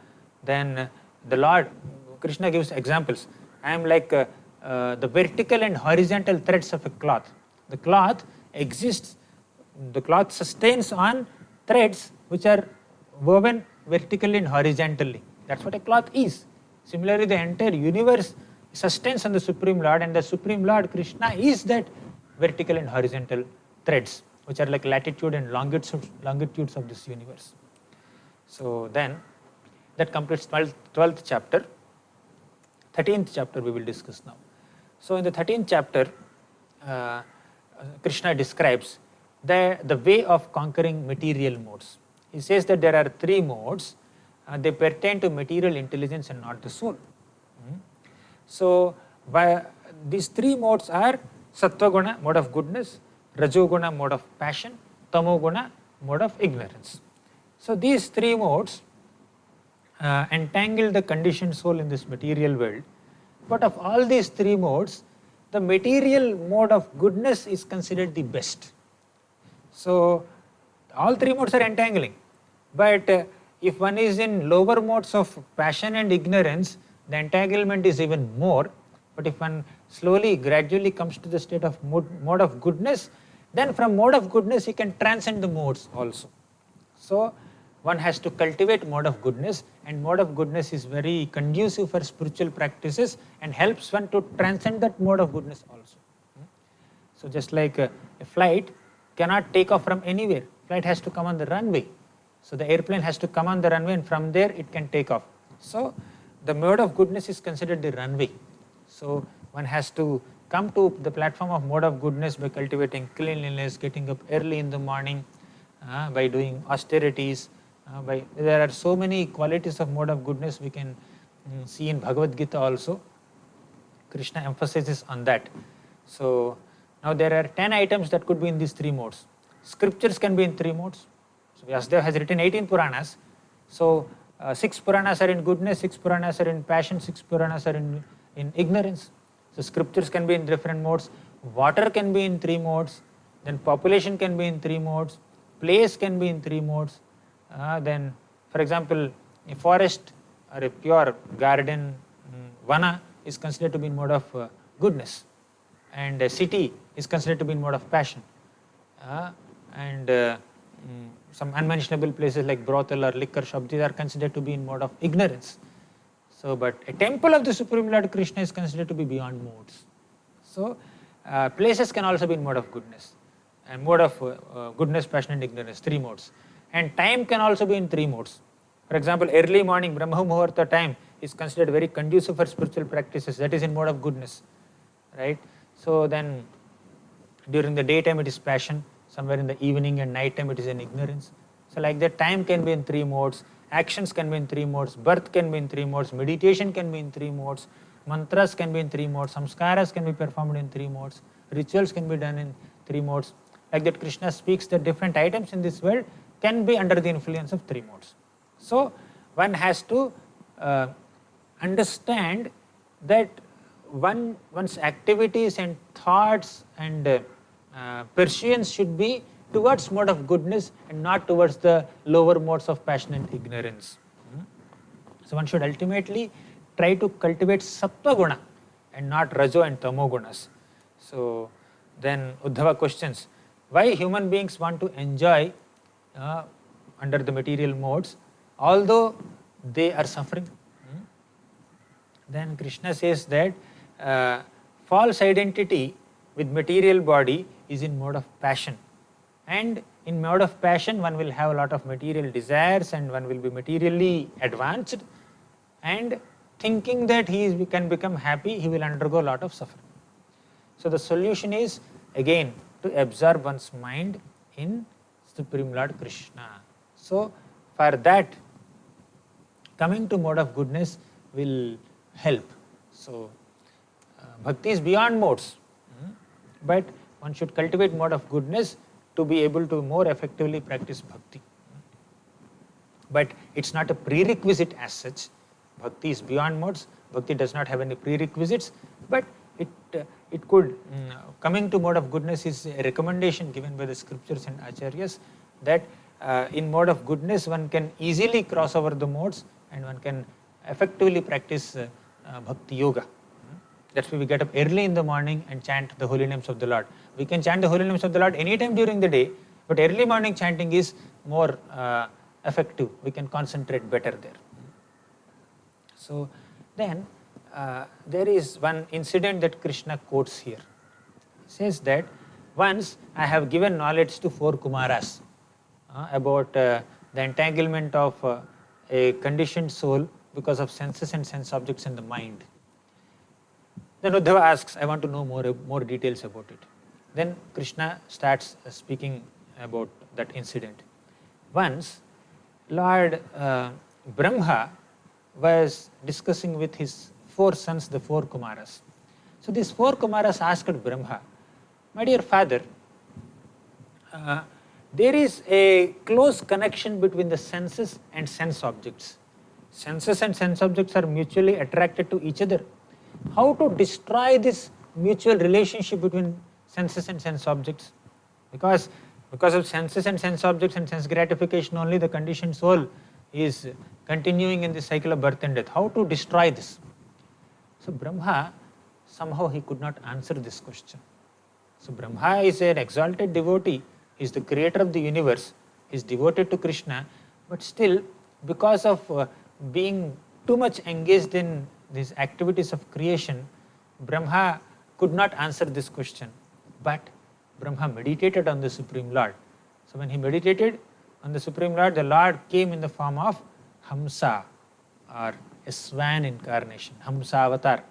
then the Lord, Krishna gives examples. I am like the vertical and horizontal threads of a cloth. The cloth exists the cloth sustains on threads which are woven vertically and horizontally. That's what a cloth is. Similarly, the entire universe sustains on the Supreme Lord, and the Supreme Lord Krishna is that vertical and horizontal threads which are like latitude and longitudes of this universe. So then that completes 12th chapter. 13th chapter we will discuss now. So in the 13th chapter, Krishna describes the way of conquering material modes. He says that there are 3 modes. They pertain to material intelligence and not the soul. So these 3 modes are Sattva-guna, mode of goodness; Rajo-guna, mode of passion; Tamo-guna, mode of ignorance. So these 3 modes entangle the conditioned soul in this material world. But of all these 3 modes, the material mode of goodness is considered the best. So all 3 modes are entangling. But if one is in lower modes of passion and ignorance, the entanglement is even more. But if one slowly, gradually comes to the state of mode of goodness, then from mode of goodness he can transcend the modes also. So one has to cultivate mode of goodness, and mode of goodness is very conducive for spiritual practices and helps one to transcend that mode of goodness also. So just like a flight cannot take off from anywhere, flight has to come on the runway. So the airplane has to come on the runway, and from there it can take off. So the mode of goodness is considered the runway. So one has to come to the platform of mode of goodness by cultivating cleanliness, getting up early in the morning, by doing austerities. There are so many qualities of mode of goodness we can see in Bhagavad Gita also. Krishna emphasizes on that. So now there are 10 items that could be in these 3 modes. Scriptures can be in 3 modes. So Vyasadeva has written 18 Puranas. So 6 Puranas are in goodness, 6 Puranas are in passion, 6 Puranas are in ignorance. So scriptures can be in different modes. Water can be in 3 modes. Then population can be in 3 modes. Place can be in 3 modes. Then, for example, a forest or a pure garden, vana, is considered to be in mode of goodness, and a city is considered to be in mode of passion, and some unmentionable places like brothel or liquor shop, these are considered to be in mode of ignorance. So, but a temple of the Supreme Lord Krishna is considered to be beyond modes. So, places can also be in mode of goodness, and mode of goodness, passion and ignorance, 3 modes. And time can also be in 3 modes. For example, early morning, Brahma Muhurta time is considered very conducive for spiritual practices. That is in mode of goodness, right? So then during the daytime it is passion, somewhere in the evening and night time it is in ignorance. So like that, time can be in 3 modes, actions can be in 3 modes, birth can be in 3 modes, meditation can be in 3 modes, mantras can be in 3 modes, samskaras can be performed in 3 modes, rituals can be done in 3 modes. Like that, Krishna speaks that different items in this world can be under the influence of 3 modes. So one has to understand that one's activities and thoughts and pursuance should be towards mode of goodness and not towards the lower modes of passion and ignorance. So one should ultimately try to cultivate sattva guna and not rajo and tamo gunas. So then Uddhava questions, why human beings want to enjoy under the material modes, although they are suffering? Then Krishna says that false identity with material body is in mode of passion, and in mode of passion one will have a lot of material desires and one will be materially advanced, and thinking that he can become happy, he will undergo a lot of suffering. So the solution is again to absorb one's mind in Supreme Lord Krishna. So for that, coming to mode of goodness will help. So bhakti is beyond modes, but one should cultivate mode of goodness to be able to more effectively practice bhakti. But it's not a prerequisite as such. Bhakti is beyond modes. Bhakti does not have any prerequisites, but it could, coming to mode of goodness is a recommendation given by the scriptures and acharyas, that in mode of goodness one can easily cross over the modes and one can effectively practice bhakti yoga. That's why we get up early in the morning and chant the holy names of the Lord. We can chant the holy names of the Lord anytime during the day, But early morning chanting is more effective. We can concentrate better there. So then there is one incident that Krishna quotes here. He says that once I have given knowledge to 4 Kumaras about the entanglement of a conditioned soul because of senses and sense objects in the mind. Then Uddhava asks, I want to know more details about it. Then Krishna starts speaking about that incident. Once Lord Brahma was discussing with his 4 sons, the 4 Kumaras. So these 4 Kumaras asked Brahma, my dear father, there is a close connection between the senses and sense objects. Senses and sense objects are mutually attracted to each other. How to destroy this mutual relationship between senses and sense objects? Because of senses and sense objects and sense gratification only, the conditioned soul is continuing in the cycle of birth and death. How to destroy this? So Brahma, somehow he could not answer this question. So Brahma is an exalted devotee. He is the creator of the universe. He is devoted to Krishna. But still, because of being too much engaged in these activities of creation, Brahma could not answer this question. But Brahma meditated on the Supreme Lord. So when he meditated on the Supreme Lord, the Lord came in the form of Hamsa, or a swan incarnation, Hamsa avatar.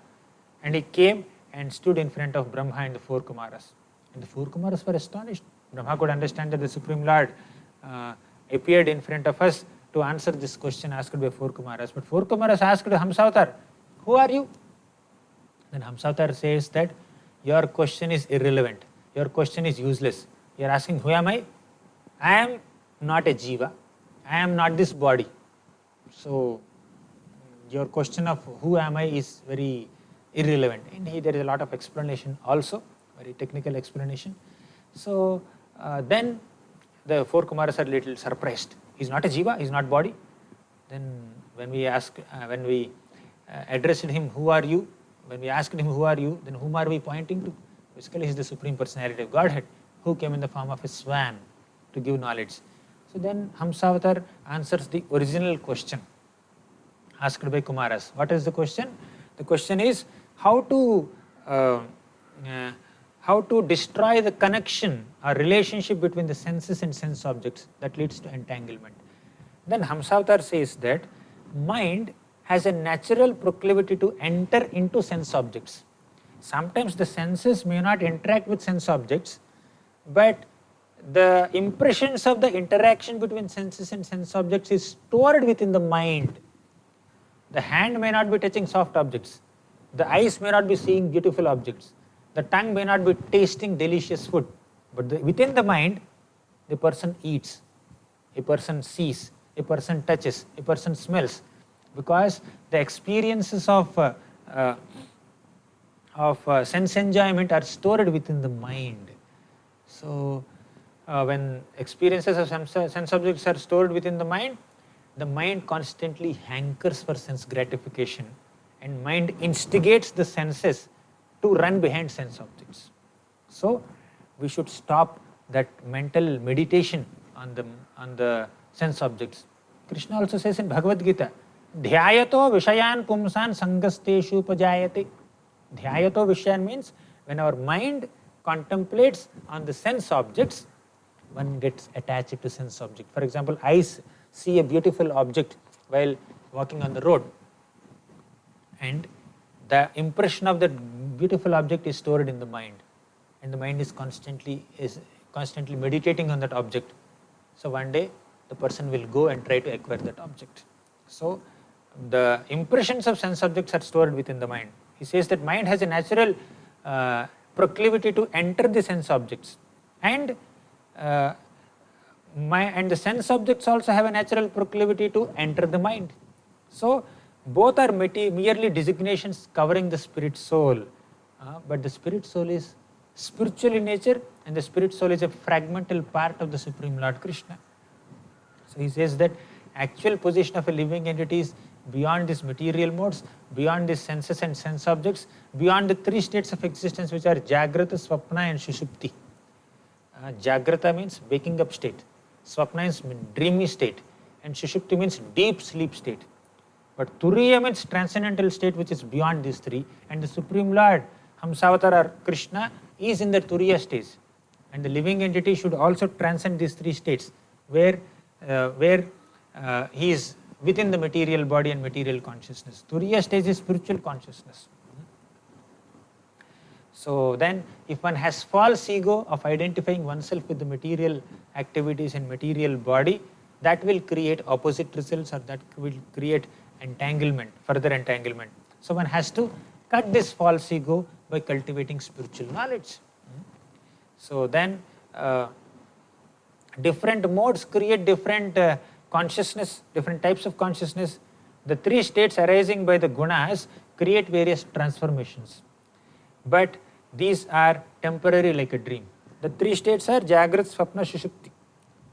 And he came and stood in front of Brahma and the 4 Kumaras. And the 4 Kumaras were astonished. Brahma could understand that the Supreme Lord appeared in front of us to answer this question asked by 4 Kumaras. But 4 Kumaras asked Hamsa avatar, who are you? Then Hamsa avatar says that your question is irrelevant. Your question is useless. You are asking, who am I? I am not a jiva. I am not this body. So your question of who am I is very irrelevant. And there is a lot of explanation also, very technical explanation. So then the 4 Kumaras are a little surprised. He is not a jiva, he is not body. Then when we addressed him, who are you? When we asked him, who are you? Then whom are we pointing to? Basically, he is the Supreme Personality of Godhead who came in the form of a swan to give knowledge. So then Hamsa avatar answers the original question asked by Kumaras. What is the question? The question is how to destroy the connection or relationship between the senses and sense objects that leads to entanglement. Then Hamsa avatar says that mind has a natural proclivity to enter into sense objects. Sometimes the senses may not interact with sense objects, but the impressions of the interaction between senses and sense objects is stored within the mind. The hand may not be touching soft objects. The eyes may not be seeing beautiful objects. The tongue may not be tasting delicious food. But within the mind, the person eats, a person sees, a person touches, a person smells. Because the experiences of sense enjoyment are stored within the mind. So when experiences of sense objects are stored within the mind constantly hankers for sense gratification, and mind instigates the senses to run behind sense objects. So we should stop that mental meditation on the sense objects. Krishna also says in Bhagavad Gita, Dhyayato Vishayan Pumsan Sangasteshu Pajayate. Dhyayato Vishayan means when our mind contemplates on the sense objects, one gets attached to sense object. For example, eyes see a beautiful object while walking on the road, and the impression of that beautiful object is stored in the mind, and the mind is constantly meditating on that object. So one day the person will go and try to acquire that object. So the impressions of sense objects are stored within the mind. He says that mind has a natural proclivity to enter the sense objects, and the sense objects also have a natural proclivity to enter the mind. So both are merely designations covering the spirit soul, but the spirit soul is spiritual in nature, and the spirit soul is a fragmental part of the Supreme Lord Krishna. So he says that actual position of a living entity is beyond these material modes, beyond these senses and sense objects, beyond the 3 states of existence which are Jagrata, Swapna and Sushupti. Jagrata means waking up state, Swapna means dreamy state, and Sushupti means deep sleep state. But Turiya means transcendental state which is beyond these three, and the Supreme Lord, Hamsavatar or Krishna, is in the Turiya stage. And the living entity should also transcend these three states where he is within the material body and material consciousness. Turiya stage is spiritual consciousness. So then if one has false ego of identifying oneself with the material activities and material body, that will create opposite results, or that will create entanglement, further entanglement. So one has to cut this false ego by cultivating spiritual knowledge. So then different modes create different consciousness, different types of consciousness. The three states arising by the gunas create various transformations. But these are temporary like a dream. The three states are Jagrat, Swapna, Sushupti.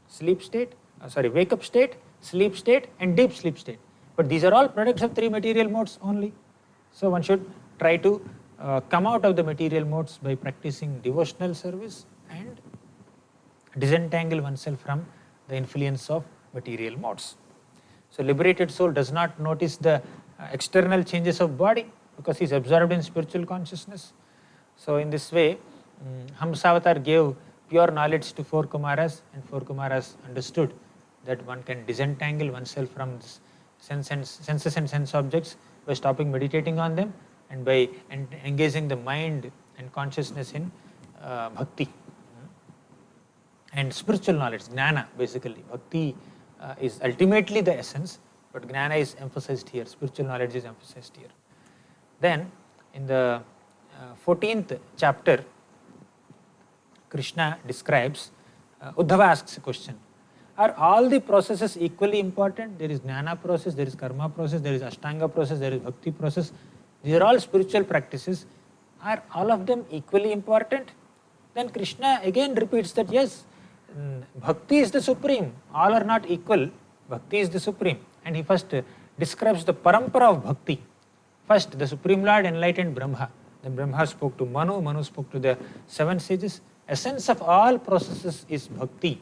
Sleep state, wake up state, sleep state, and deep sleep state. But these are all products of three material modes only. So one should try to come out of the material modes by practicing devotional service and disentangle oneself from the influence of material modes. So liberated soul does not notice the external changes of body because he is absorbed in spiritual consciousness. So in this way, Hamsavatar gave pure knowledge to four Kumaras, and four Kumaras understood that one can disentangle oneself from this senses and sense objects by stopping meditating on them and by engaging the mind and consciousness in bhakti and spiritual knowledge, jnana basically. Bhakti is ultimately the essence, but jnana is emphasized here, spiritual knowledge is emphasized here. Then in the 14th chapter, Krishna describes, Uddhava asks a question, are all the processes equally important? There is jnana process, there is karma process, there is ashtanga process, there is bhakti process. These are all spiritual practices. Are all of them equally important? Then Krishna again repeats that yes, bhakti is the supreme. All are not equal. Bhakti is the supreme. And he first describes the parampara of bhakti. First, the Supreme Lord enlightened Brahma. Then Brahma spoke to Manu, Manu spoke to the 7 sages. Essence of all processes is bhakti.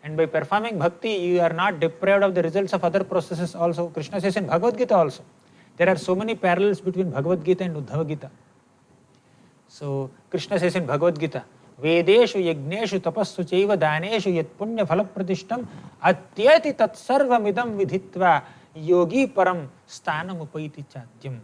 And by performing bhakti, you are not deprived of the results of other processes also. Krishna says in Bhagavad Gita also. There are so many parallels between Bhagavad Gita and Uddhava Gita. So Krishna says in Bhagavad Gita, Vedeshu yagneshu tapassu chaiva daneshu yat punya phalapratishtam atyati tat sarvamidam vidhitva yogi param sthanam upaiti chadyam.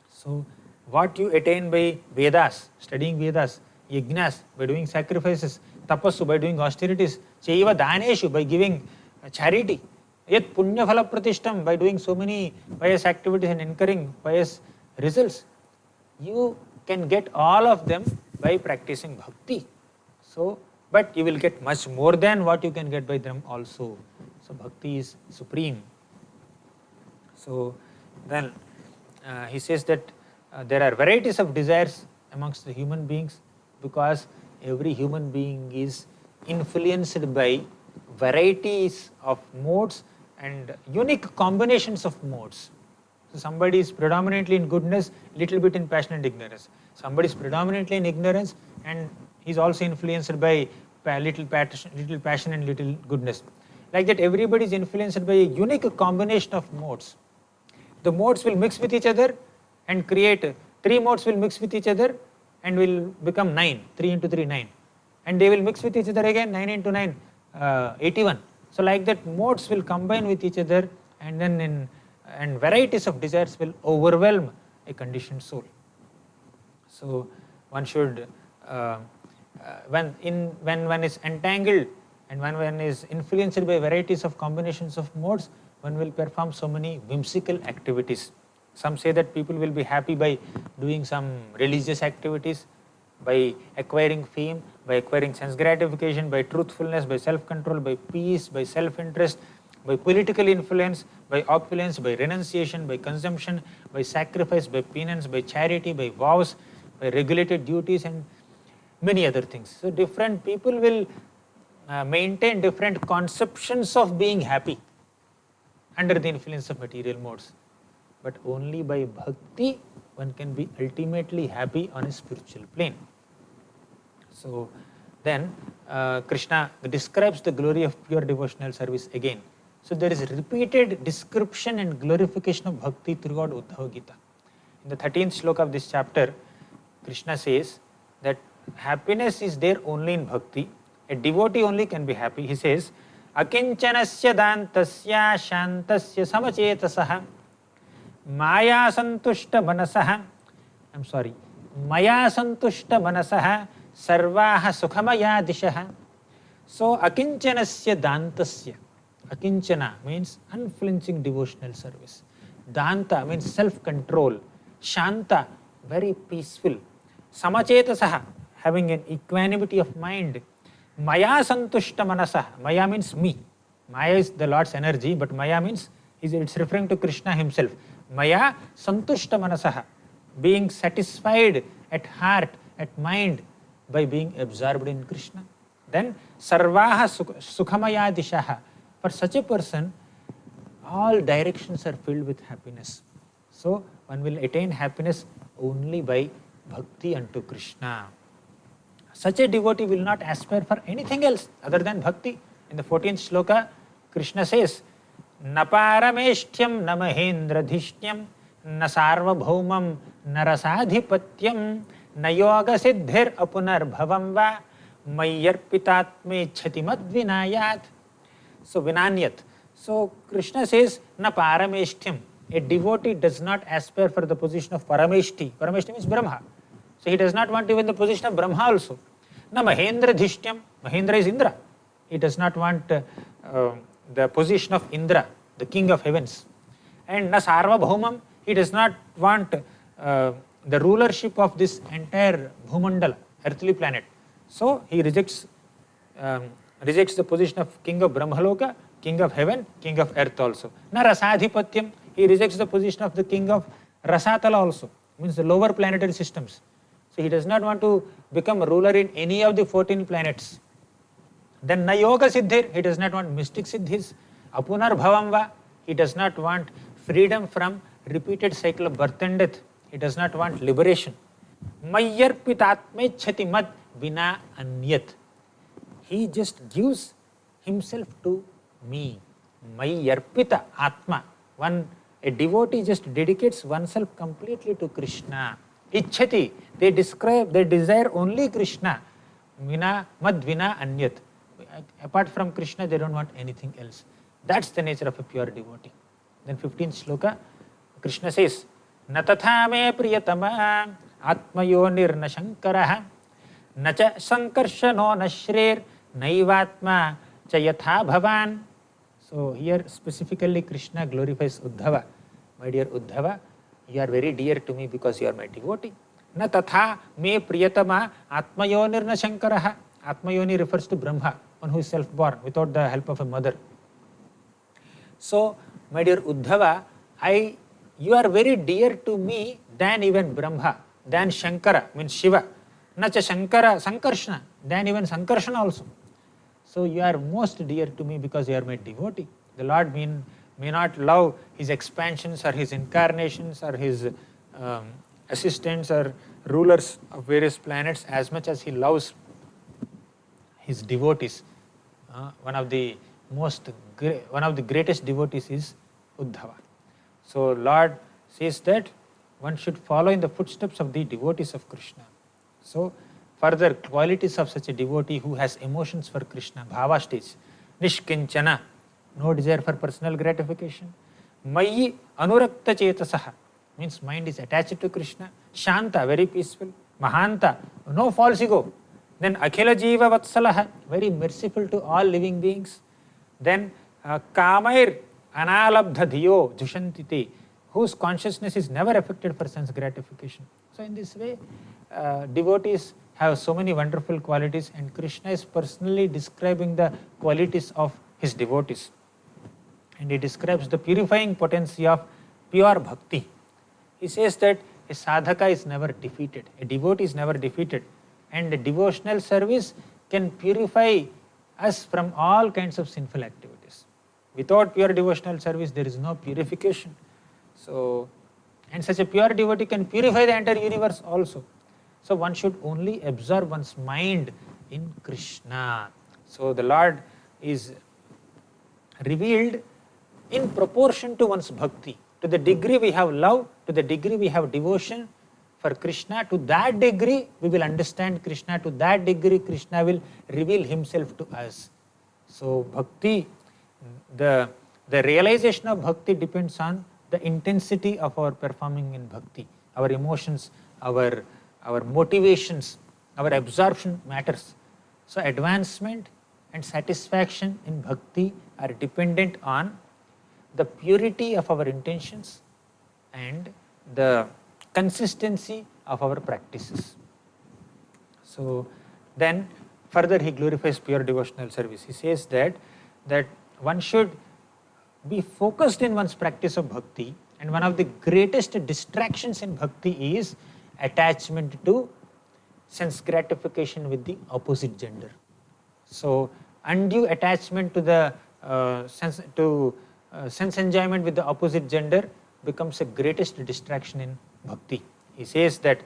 So what you attain by Vedas, studying Vedas, yajnas, by doing sacrifices, tapassu, by doing austerities, chaiva daneshu, by giving charity, yat punya phalapratishtam, by doing so many pious activities and incurring pious results, you can get all of them by practicing bhakti. So, but you will get much more than what you can get by them also. So bhakti is supreme. So then he says that there are varieties of desires amongst the human beings because every human being is influenced by varieties of modes and unique combinations of modes. So somebody is predominantly in goodness, little bit in passion and ignorance. Somebody is predominantly in ignorance and he is also influenced by little passion and little goodness. Like that, everybody is influenced by a unique combination of modes. The modes will mix with each other and create, 3 modes will mix with each other and will become 9, 3 into 3, 9. And they will mix with each other again, 9 into 9, 81. So like that, modes will combine with each other and then and varieties of desires will overwhelm a conditioned soul. So one should, when one is entangled and when one is influenced by varieties of combinations of modes, one will perform so many whimsical activities. Some say that people will be happy by doing some religious activities, by acquiring fame, by acquiring sense gratification, by truthfulness, by self-control, by peace, by self-interest, by political influence, by opulence, by renunciation, by consumption, by sacrifice, by penance, by charity, by vows, by regulated duties and many other things. So different people will maintain different conceptions of being happy under the influence of material modes. But only by bhakti one can be ultimately happy on a spiritual plane. So then Krishna describes the glory of pure devotional service again. So there is repeated description and glorification of bhakti throughout Uddhava Gita. In the 13th shloka of this chapter, Krishna says that happiness is there only in bhakti. A devotee only can be happy. He says, akinchanasya dantasya shantasya samachetasah maya santushta manasah. Maya santushta manasah sarvaha sukhamaya dishah. So akinchanasya dantasya. Akinchana means unflinching devotional service. Danta means self-control. Shanta, very peaceful. Samachetasah, having an equanimity of mind. Maya santushta manasah. Maya means me. Maya is the Lord's energy, but Maya means, it's referring to Krishna himself. Maya santushta manasah, being satisfied at heart, at mind, by being absorbed in Krishna. Then sarvaha sukhamaya dishaha. For such a person, all directions are filled with happiness. So one will attain happiness only by bhakti unto Krishna. Such a devotee will not aspire for anything else other than bhakti. In the 14th shloka, Krishna says, na parameshtyam na mahendradhishyam na sarvabhaumam na rasadhipatyam na yoga siddhir apunar bhavam va mayyarpitatme chhatimad vinayat. So vinanyat. So Krishna says, na parameshtyam. A devotee does not aspire for the position of parameshti. Parameshti means Brahma. So he does not want even the position of Brahma also. Na mahendradhishyam. Mahendra is Indra. He does not want the position of Indra, the king of heavens. And na sarvabhaumam. He does not want the rulership of this entire Bhumandala, earthly planet. So he rejects the position of king of Brahmaloka, king of heaven, king of earth also. Na rasadhipatyam. He rejects the position of the king of Rasatala also, means the lower planetary systems. So he does not want to become a ruler in any of the 14 planets. Then na yoga siddhir. He does not want mystic siddhis. Apunar bhavam va. He does not want freedom from repeated cycle of birth and death. He does not want liberation. Mayyarpitatme chhati mad vina anyat. He just gives himself to me. Mayyarpita atma. A devotee just dedicates oneself completely to Krishna. Ichhati. They desire only Krishna. Mad vina anyat. Apart from Krishna, they don't want anything else. That's the nature of a pure devotee. Then 15th shloka, Krishna says, na tatha me priyatama atmayo na shankaraha na cha sankarshano na shrir naivatma cha yatha bhavan. So here specifically Krishna glorifies Uddhava. My dear Uddhava, you are very dear to me because you are my devotee. Na tatha me priyatama atmayonir na shankaraha. Atmayoni refers to Brahma, one who is self-born without the help of a mother. So, my dear Uddhava, you are very dear to me than even Brahma, than Shankara, means Shiva. Nacha Shankara, Sankarshana, than even Sankarshana also. So you are most dear to me because you are my devotee. The Lord may not love his expansions or his incarnations or his assistants or rulers of various planets as much as he loves his devotees. One of the greatest devotees is Uddhava. So Lord says that one should follow in the footsteps of the devotees of Krishna. So further qualities of such a devotee who has emotions for Krishna, bhava stage, nishkinchana, no desire for personal gratification, mayi anurakta chetasaha, means mind is attached to Krishna, shanta, very peaceful, mahanta, no false ego, then akhila jiva vatsalaha, very merciful to all living beings, then kamair analabdha dhiyo jushantite, whose consciousness is never affected for sense gratification. So in this way, devotees have so many wonderful qualities, and Krishna is personally describing the qualities of his devotees. And he describes the purifying potency of pure bhakti. He says that a sadhaka is never defeated, a devotee is never defeated, and a devotional service can purify us from all kinds of sinful activities. Without pure devotional service, there is no purification. So, and such a pure devotee can purify the entire universe also. So one should only absorb one's mind in Krishna. So the Lord is revealed in proportion to one's bhakti. To the degree we have love, to the degree we have devotion for Krishna, to that degree we will understand Krishna, to that degree Krishna will reveal himself to us. So bhakti, the realization of bhakti depends on the intensity of our performing in bhakti. Our emotions, our motivations, our absorption matters. So advancement and satisfaction in bhakti are dependent on the purity of our intentions and the consistency of our practices. So then further he glorifies pure devotional service. He says that one should be focused in one's practice of bhakti, and one of the greatest distractions in bhakti is attachment to sense gratification with the opposite gender. So undue attachment to the sense enjoyment with the opposite gender becomes the greatest distraction in bhakti. He says that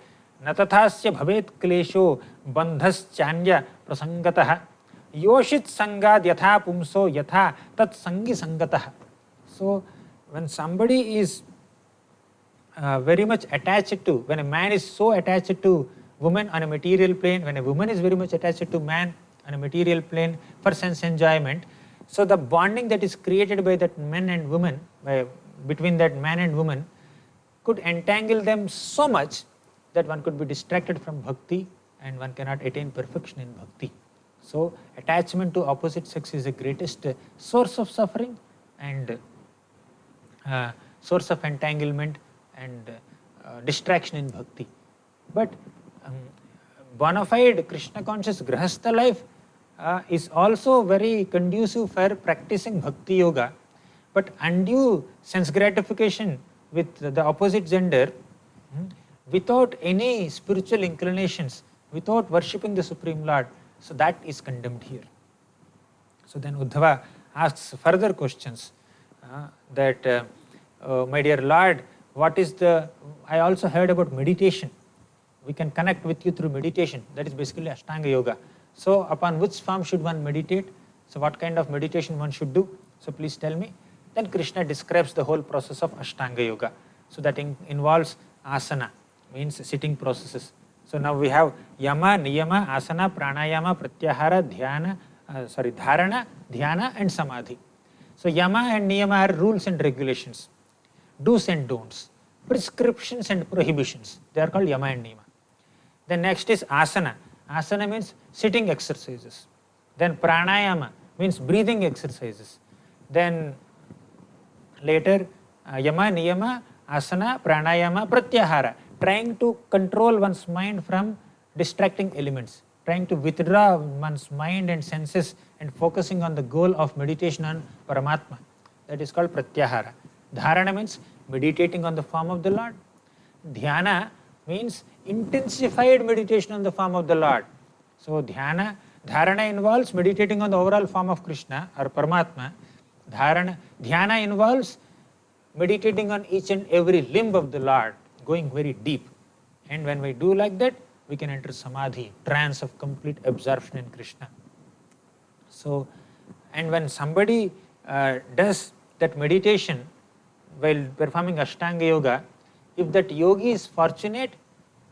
natathasya bhavet klesho bandhaschanya prasangatah yoshit sangad yatha pumso yatha tat sangi sangatah. So when somebody is very much attached to, when a man is so attached to woman on a material plane, when a woman is very much attached to man on a material plane for sense enjoyment, so the bonding that is created by that men and women, between that man and woman, could entangle them so much that one could be distracted from bhakti and one cannot attain perfection in bhakti. So attachment to opposite sex is the greatest source of suffering and source of entanglement and distraction in bhakti. But bona fide Krishna conscious grahastha life is also very conducive for practicing bhakti yoga, but undue sense gratification with the opposite gender without any spiritual inclinations, without worshipping the Supreme Lord, so that is condemned here. So then Uddhava asks further questions that my dear Lord, I also heard about meditation. We can connect with you through meditation. That is basically Ashtanga Yoga. So upon which form should one meditate? So what kind of meditation one should do? So please tell me. Then Krishna describes the whole process of Ashtanga Yoga. So that involves asana, means sitting processes. So now we have yama, niyama, asana, pranayama, pratyahara, dharana, dhyana and samadhi. So yama and niyama are rules and regulations, do's and don'ts, prescriptions and prohibitions. They are called yama and niyama. Then next is asana. Asana means sitting exercises. Then pranayama means breathing exercises. Then later yama, niyama, asana, pranayama, pratyahara, trying to control one's mind from distracting elements, trying to withdraw one's mind and senses and focusing on the goal of meditation on Paramatma. That is called pratyahara. Dharana means meditating on the form of the Lord. Dhyana means intensified meditation on the form of the Lord. So dharana involves meditating on the overall form of Krishna or Paramatma. Dhyana involves meditating on each and every limb of the Lord, going very deep. And when we do like that, we can enter samadhi, trance of complete absorption in Krishna. So, and when somebody does that meditation while performing Ashtanga Yoga, if that yogi is fortunate,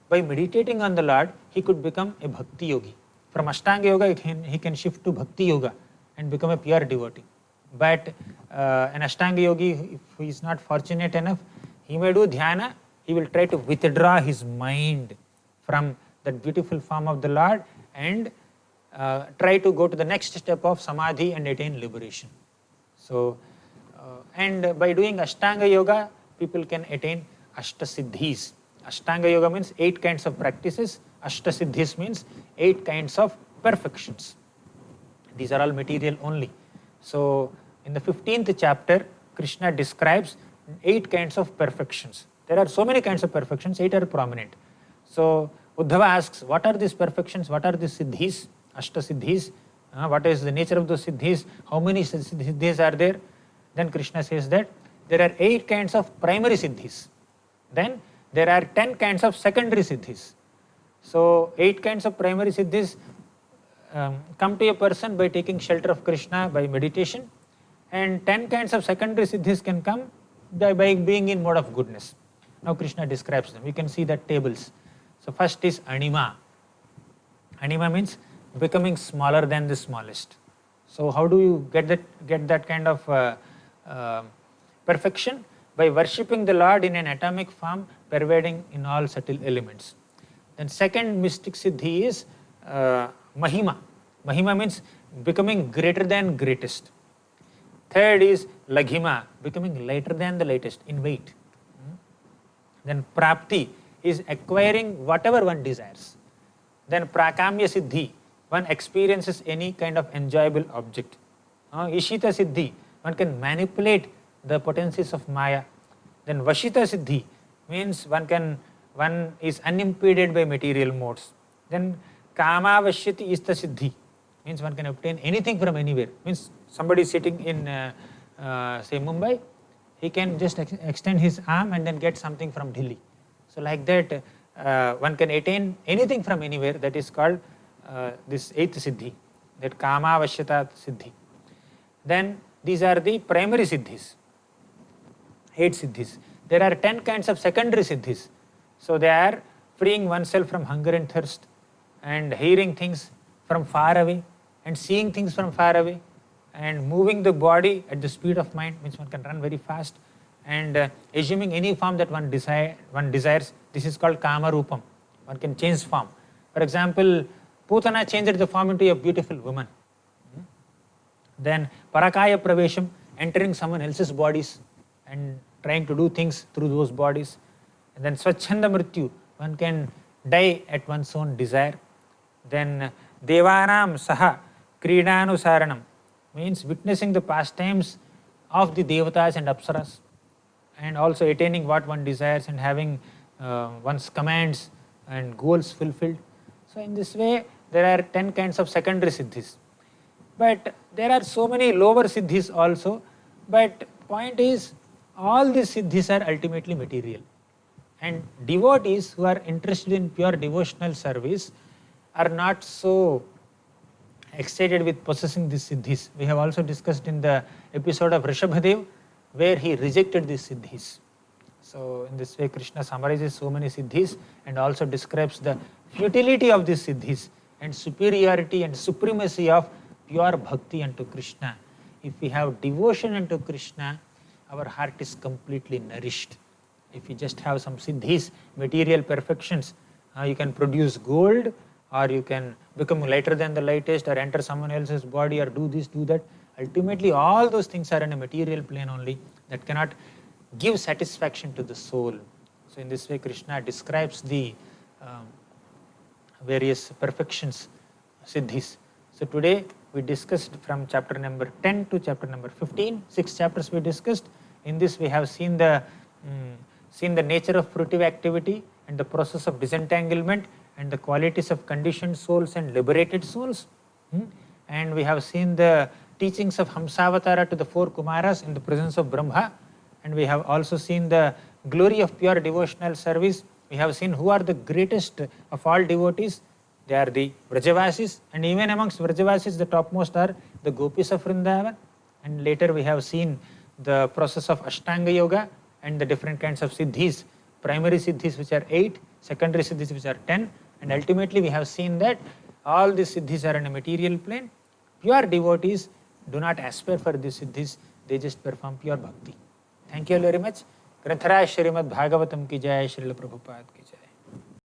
by meditating on the Lord, he could become a Bhakti Yogi. From Ashtanga Yoga, he can shift to Bhakti Yoga and become a pure devotee. But an Ashtanga Yogi, if he is not fortunate enough, he may do dhyana, he will try to withdraw his mind from that beautiful form of the Lord and try to go to the next step of samadhi and attain liberation. So, and by doing Ashtanga Yoga, people can attain Ashtasiddhis. Ashtanga Yoga means 8 kinds of practices. Ashtasiddhis means 8 kinds of perfections. These are all material only. So, in the 15th chapter, Krishna describes 8 kinds of perfections. There are so many kinds of perfections, 8 are prominent. So, Uddhava asks, what are these perfections? What are these siddhis, Ashtasiddhis? What is the nature of those siddhis? How many siddhis are there? Then Krishna says that there are 8 kinds of primary siddhis. Then there are 10 kinds of secondary siddhis. So 8 kinds of primary siddhis come to a person by taking shelter of Krishna by meditation, and 10 kinds of secondary siddhis can come by being in mode of goodness. Now Krishna describes them. You can see the tables. So first is anima. Anima means becoming smaller than the smallest. So how do you get that kind of perfection? By worshipping the Lord in an atomic form, pervading in all subtle elements. Then second mystic siddhi is mahima. Mahima means becoming greater than greatest. Third is laghima, becoming lighter than the lightest in weight. Then prapti is acquiring whatever one desires. Then prakamya siddhi, one experiences any kind of enjoyable object. Ishita siddhi, one can manipulate the potencies of maya. Then vashita siddhi means one is unimpeded by material modes. Then kama vashyati ista siddhi means one can obtain anything from anywhere. Means somebody is sitting in say Mumbai, he can just extend his arm and then get something from Delhi. So like that one can attain anything from anywhere. That is called this eighth siddhi, that kama vashyata siddhi. Then these are the primary siddhis, 8 siddhis. There are 10 kinds of secondary siddhis. So they are freeing oneself from hunger and thirst, and hearing things from far away, and seeing things from far away, and moving the body at the speed of mind, means one can run very fast, and assuming any form that one desires. This is called kama rupam. One can change form. For example, Putana changed the form into a beautiful woman. Then parakaya pravesham, entering someone else's bodies and trying to do things through those bodies. And then swachhanda mrityu, one can die at one's own desire. Then devanam saha kridanusaranam, means witnessing the pastimes of the devatas and apsaras, and also attaining what one desires and having one's commands and goals fulfilled. So in this way there are 10 kinds of secondary siddhis. But there are so many lower siddhis also. But point is, all these siddhis are ultimately material. And devotees who are interested in pure devotional service are not so excited with possessing these siddhis. We have also discussed in the episode of Rishabhadev where he rejected these siddhis. So in this way Krishna summarizes so many siddhis and also describes the futility of these siddhis and superiority and supremacy of pure bhakti unto Krishna. If we have devotion unto Krishna, our heart is completely nourished. If you just have some siddhis, material perfections, you can produce gold, or you can become lighter than the lightest, or enter someone else's body, or do this, do that. Ultimately, all those things are in a material plane only, that cannot give satisfaction to the soul. So in this way, Krishna describes the various perfections, siddhis. So today we discussed from chapter number 10 to chapter number 15. 6 chapters we discussed. In this we have seen the nature of fruitive activity and the process of disentanglement and the qualities of conditioned souls and liberated souls. And we have seen the teachings of Hamsavatara to the 4 Kumaras in the presence of Brahma. And we have also seen the glory of pure devotional service. We have seen who are the greatest of all devotees. They are the Vrajavasis, and even amongst Vrajavasis the topmost are the Gopis of Vrindavan. And later we have seen the process of Ashtanga Yoga and the different kinds of siddhis, primary siddhis which are 8, secondary siddhis which are 10, and ultimately we have seen that all these siddhis are in a material plane. Pure devotees do not aspire for these siddhis, they just perform pure bhakti. Thank you all very much. Granthara Shrimad Bhagavatam ki jai, Srila Prabhupada ki jai.